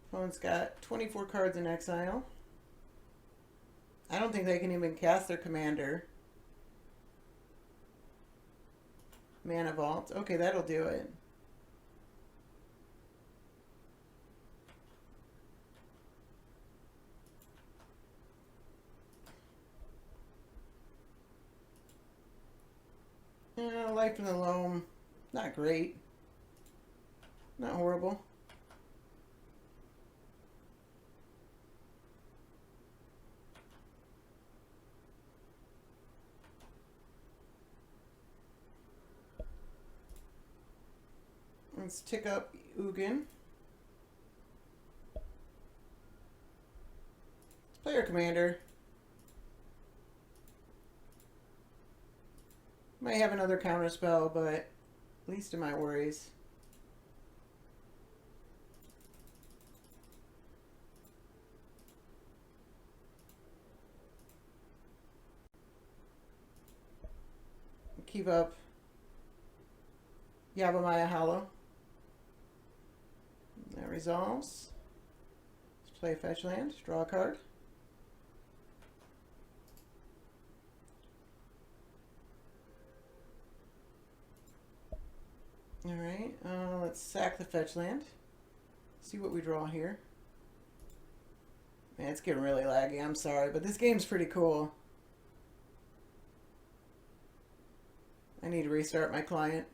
Opponent's got 24 cards in exile. I don't think they can even cast their commander. Mana Vault. Okay, that'll do it. Life in the Loam. Not great. Not horrible. Let's tick up Ugin. Player commander. Might have another counter spell, but least of my worries. Keep up Yavimaya Hollow. That resolves. Let's play a fetch land, draw a card. Alright, let's sack the fetch land. See what we draw here. Man, it's getting really laggy, I'm sorry, but this game's pretty cool. I need to restart my client.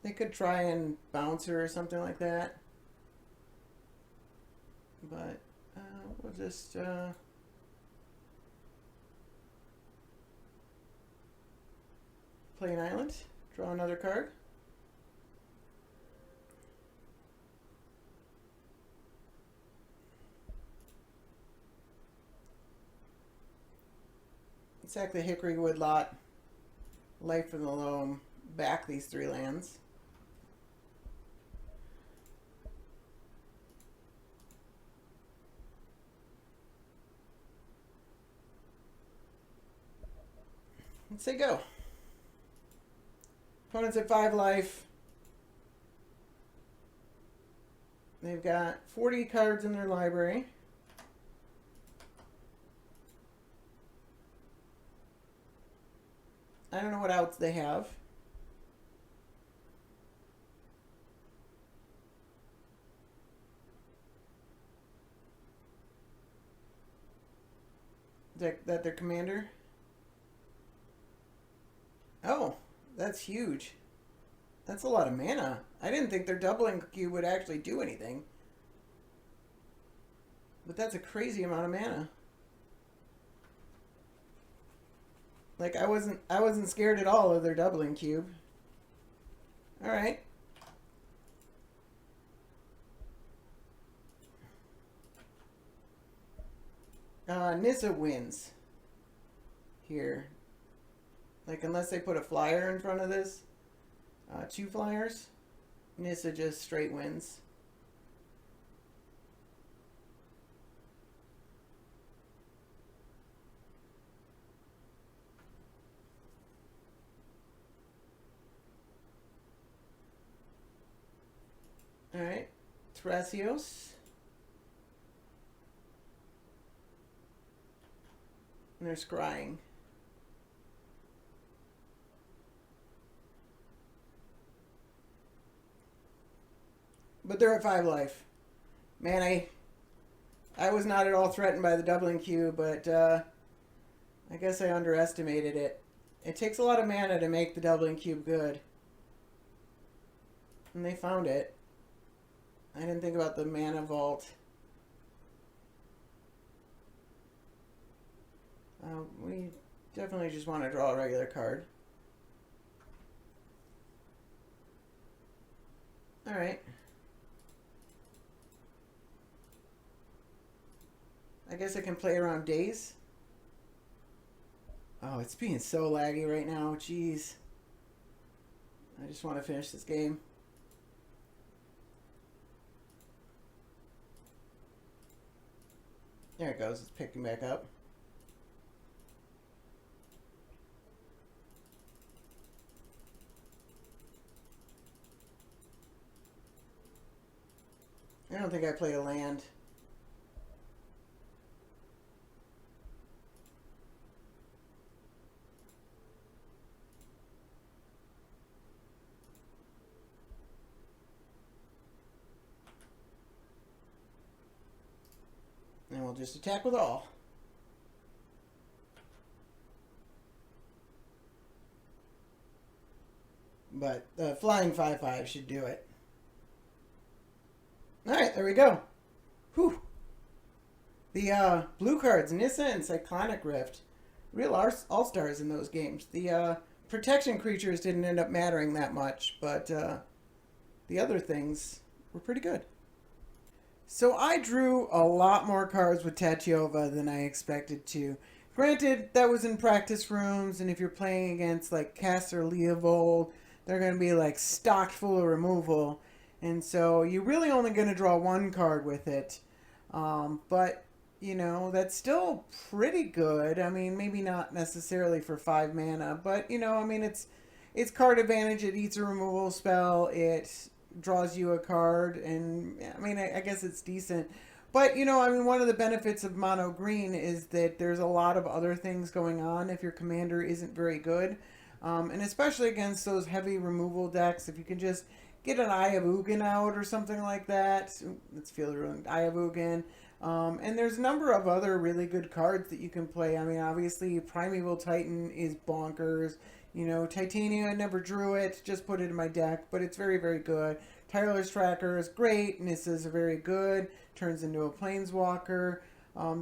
They could try and bounce her or something like that. But we'll just play an island, draw another card. Sack the Hickory Woodlot, Life in the Loam, back these 3 lands. Let's say go. Opponents at 5 life. They've got 40 cards in their library. I don't know what outs they have. That their commander? Oh, that's huge. That's a lot of mana. I didn't think their doubling cube would actually do anything. But that's a crazy amount of mana. Like I wasn't scared at all of their doubling cube. All right. Nissa wins here. Like unless they put a flyer in front of this, 2 flyers, Nissa just straight wins. All right, Thrasios. And they're scrying. But they're at 5 life. Man, I was not at all threatened by the doubling cube, but I guess I underestimated it. It takes a lot of mana to make the doubling cube good. And they found it. I didn't think about the mana vault. We definitely just want to draw a regular card. Alright. I guess I can play around days. Oh, it's being so laggy right now. Jeez. I just want to finish this game. There it goes. It's picking back up. I don't think I played a land. And we'll just attack with all. But the flying 5/5 should do it. Alright, there we go. Whew. The blue cards, Nissa and Cyclonic Rift. Real all-stars in those games. The protection creatures didn't end up mattering that much, but the other things were pretty good. So I drew a lot more cards with Tatyova than I expected to. Granted, that was in practice rooms, and if you're playing against like Caster Leovold, they're going to be like stocked full of removal. And so you're really only going to draw 1 card with it. But, you know, that's still pretty good. I mean, maybe not necessarily for 5 mana, but, you know, I mean, it's card advantage. It eats a removal spell. It draws you a card. And, I mean, I guess it's decent. But, you know, I mean, one of the benefits of mono green is that there's a lot of other things going on if your commander isn't very good. And especially against those heavy removal decks, if you can just get an Eye of Ugin out or something like that. Let's feel the ruin. Eye of Ugin. And there's a number of other really good cards that you can play. I mean, obviously, Primeval Titan is bonkers. You know, Titania, I never drew it. Just put it in my deck. But it's very, very good. Tyler's Tracker is great. Nissa's are very good. Turns into a Planeswalker.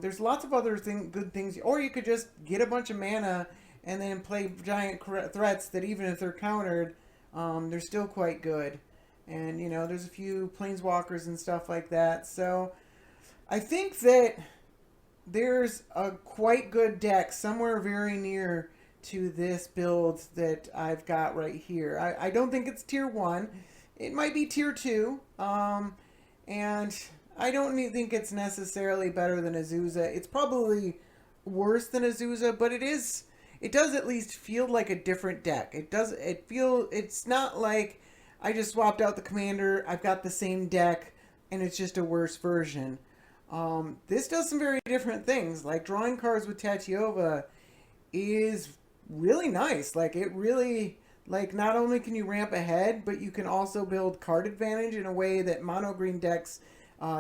There's lots of other good things. Or you could just get a bunch of mana and then play giant threats that even if they're countered, they're still quite good. And, you know, there's a few Planeswalkers and stuff like that. So, I think that there's a quite good deck somewhere very near to this build that I've got right here. I don't think it's tier 1. It might be tier 2. And I don't think it's necessarily better than Azusa. It's probably worse than Azusa, but it does at least feel like a different deck. It's not like I just swapped out the commander, I've got the same deck, and it's just a worse version. This does some very different things. Like drawing cards with Tatyova is really nice. Like it really, like not only can you ramp ahead, but you can also build card advantage in a way that mono green decks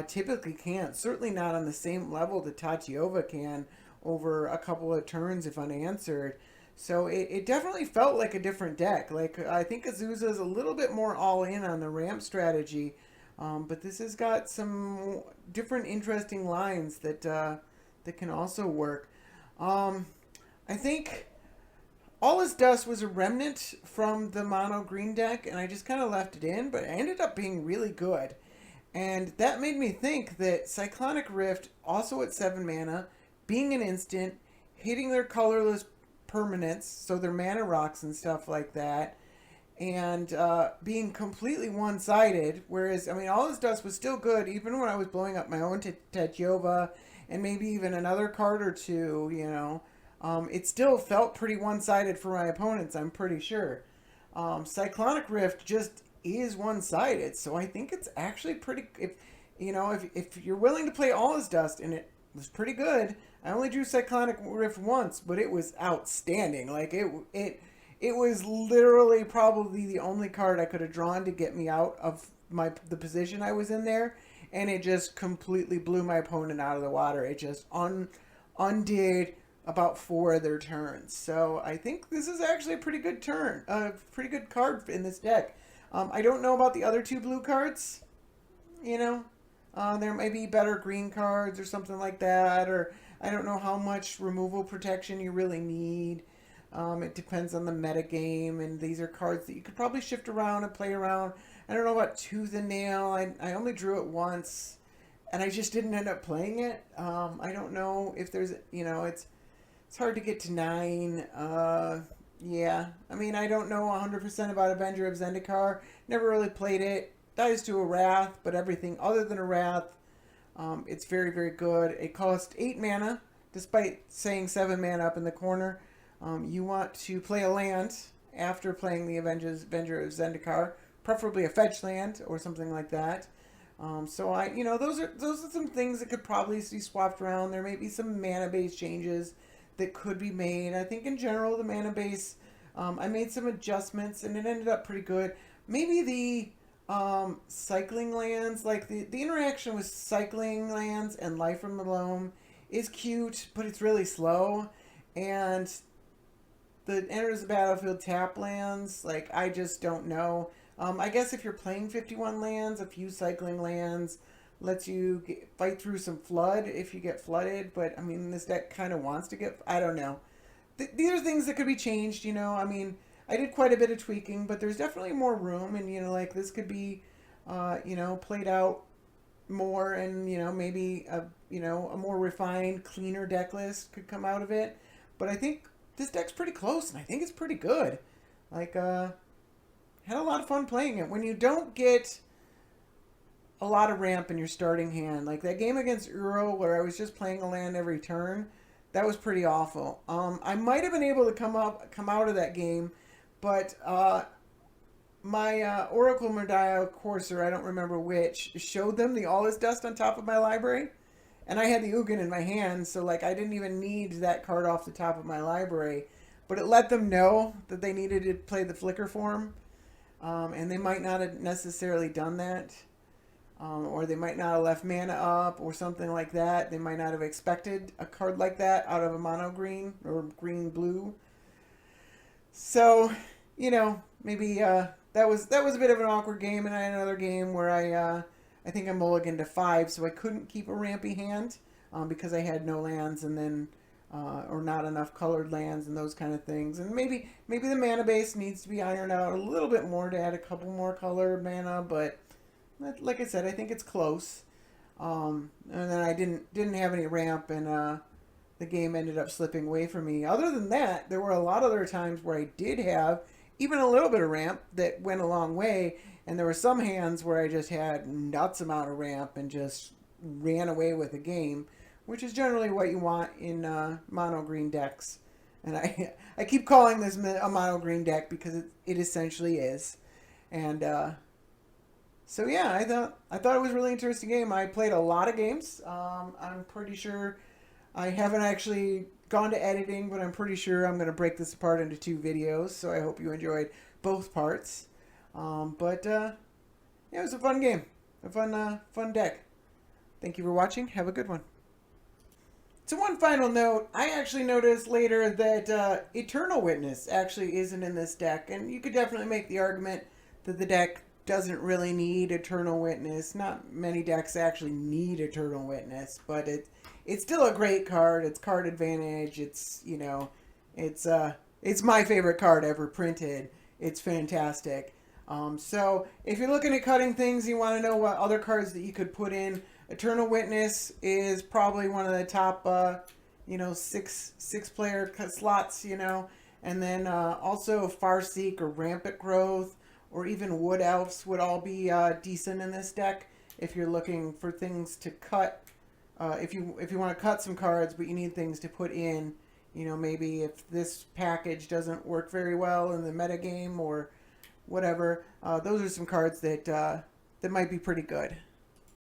typically can't. Certainly not on the same level that Tatyova can over a couple of turns if unanswered. So it definitely felt like a different deck. Like I think Azusa is a little bit more all in on the ramp strategy, but this has got some different interesting lines that can also work. Um, I think All Is Dust was a remnant from the mono green deck, and I just kind of left it in, but it ended up being really good. And that made me think that Cyclonic Rift, also at 7 mana, being an instant, hitting their colorless permanents, so their mana rocks and stuff like that, and being completely one sided. Whereas, I mean, All This Dust was still good, even when I was blowing up my own Tatyova and maybe even another card or two, you know. It still felt pretty one sided for my opponents, I'm pretty sure. Cyclonic Rift just is one sided, so I think it's actually pretty. If you're willing to play All His Dust, and it was pretty good. I only drew Cyclonic Rift once, but it was outstanding. Like it was literally probably the only card I could have drawn to get me out of the position I was in there, and it just completely blew my opponent out of the water. It just undid about 4 of their turns. So I think this is actually a pretty good pretty good card in this deck. I don't know about the other 2 blue cards. You know, there may be better green cards or something like that, or I don't know how much removal protection you really need. It depends on the meta game, and these are cards that you could probably shift around and play around. I don't know about Tooth and Nail. I only drew it once, and I just didn't end up playing it. I don't know if there's, it's hard to get to 9. Yeah, I mean, I don't know 100% about Avenger of Zendikar. Never really played it. Dies to a Wrath, but everything other than a Wrath, it's very, very good. It costs 8 mana, despite saying 7 mana up in the corner. You want to play a land after playing the Avenger of Zendikar, preferably a fetch land or something like that. Those are some things that could probably be swapped around. There may be some mana base changes that could be made. I think in general the mana base, I made some adjustments and it ended up pretty good. Maybe the cycling lands, like the interaction with cycling lands and Life from the Loam is cute, but it's really slow. And the enters the battlefield tap lands, like I just don't know. I guess if you're playing 51 lands, a few cycling lands lets you fight through some flood if you get flooded. But I mean, this deck kind of wants to get. I don't know. These are things that could be changed. I mean, I did quite a bit of tweaking, but there's definitely more room, and like this could be, played out more, and maybe a more refined, cleaner deck list could come out of it. But I think this deck's pretty close, and I think it's pretty good. Like, had a lot of fun playing it. When you don't get a lot of ramp in your starting hand, like that game against Uril where I was just playing a land every turn, that was pretty awful. I might have been able to come out of that game, but my Oracle Murdial Courser, I don't remember which, showed them the All Is Dust on top of my library. And I had the Ugin in my hand, so like I didn't even need that card off the top of my library. But it let them know that they needed to play the Flicker form. And they might not have necessarily done that. Or they might not have left mana up or something like that. They might not have expected a card like that out of a mono green or green blue. So, maybe that was a bit of an awkward game. And I had another game where I think I mulliganed to 5, so I couldn't keep a rampy hand because I had no lands and then or not enough colored lands and those kind of things. And maybe the mana base needs to be ironed out a little bit more to add a couple more colored mana, but like I said, I think it's close. And then I didn't have any ramp, and the game ended up slipping away from me. Other than that, there were a lot of other times where I did have even a little bit of ramp that went a long way. And there were some hands where I just had nuts amount of ramp and just ran away with the game, which is generally what you want in mono green decks. And I keep calling this a mono green deck because it essentially is. And so yeah, I thought it was a really interesting game. I played a lot of games. I'm pretty sure I haven't actually gone to editing, but I'm pretty sure I'm going to break this apart into 2 videos, so I hope you enjoyed both parts. Yeah, it was a fun game. A fun deck. Thank you for watching. Have a good one. So one final note, I actually noticed later that Eternal Witness actually isn't in this deck, and you could definitely make the argument that the deck doesn't really need Eternal Witness. Not many decks actually need Eternal Witness, but it's still a great card. It's card advantage. It's, you know, it's my favorite card ever printed. It's fantastic. So if you're looking at cutting things, you want to know what other cards that you could put in. Eternal Witness is probably one of the top, six player slots, and then also Farseek or Rampant Growth or even Wood Elves would all be decent in this deck if you're looking for things to cut. If you want to cut some cards, but you need things to put in, maybe if this package doesn't work very well in the metagame or whatever, those are some cards that might be pretty good.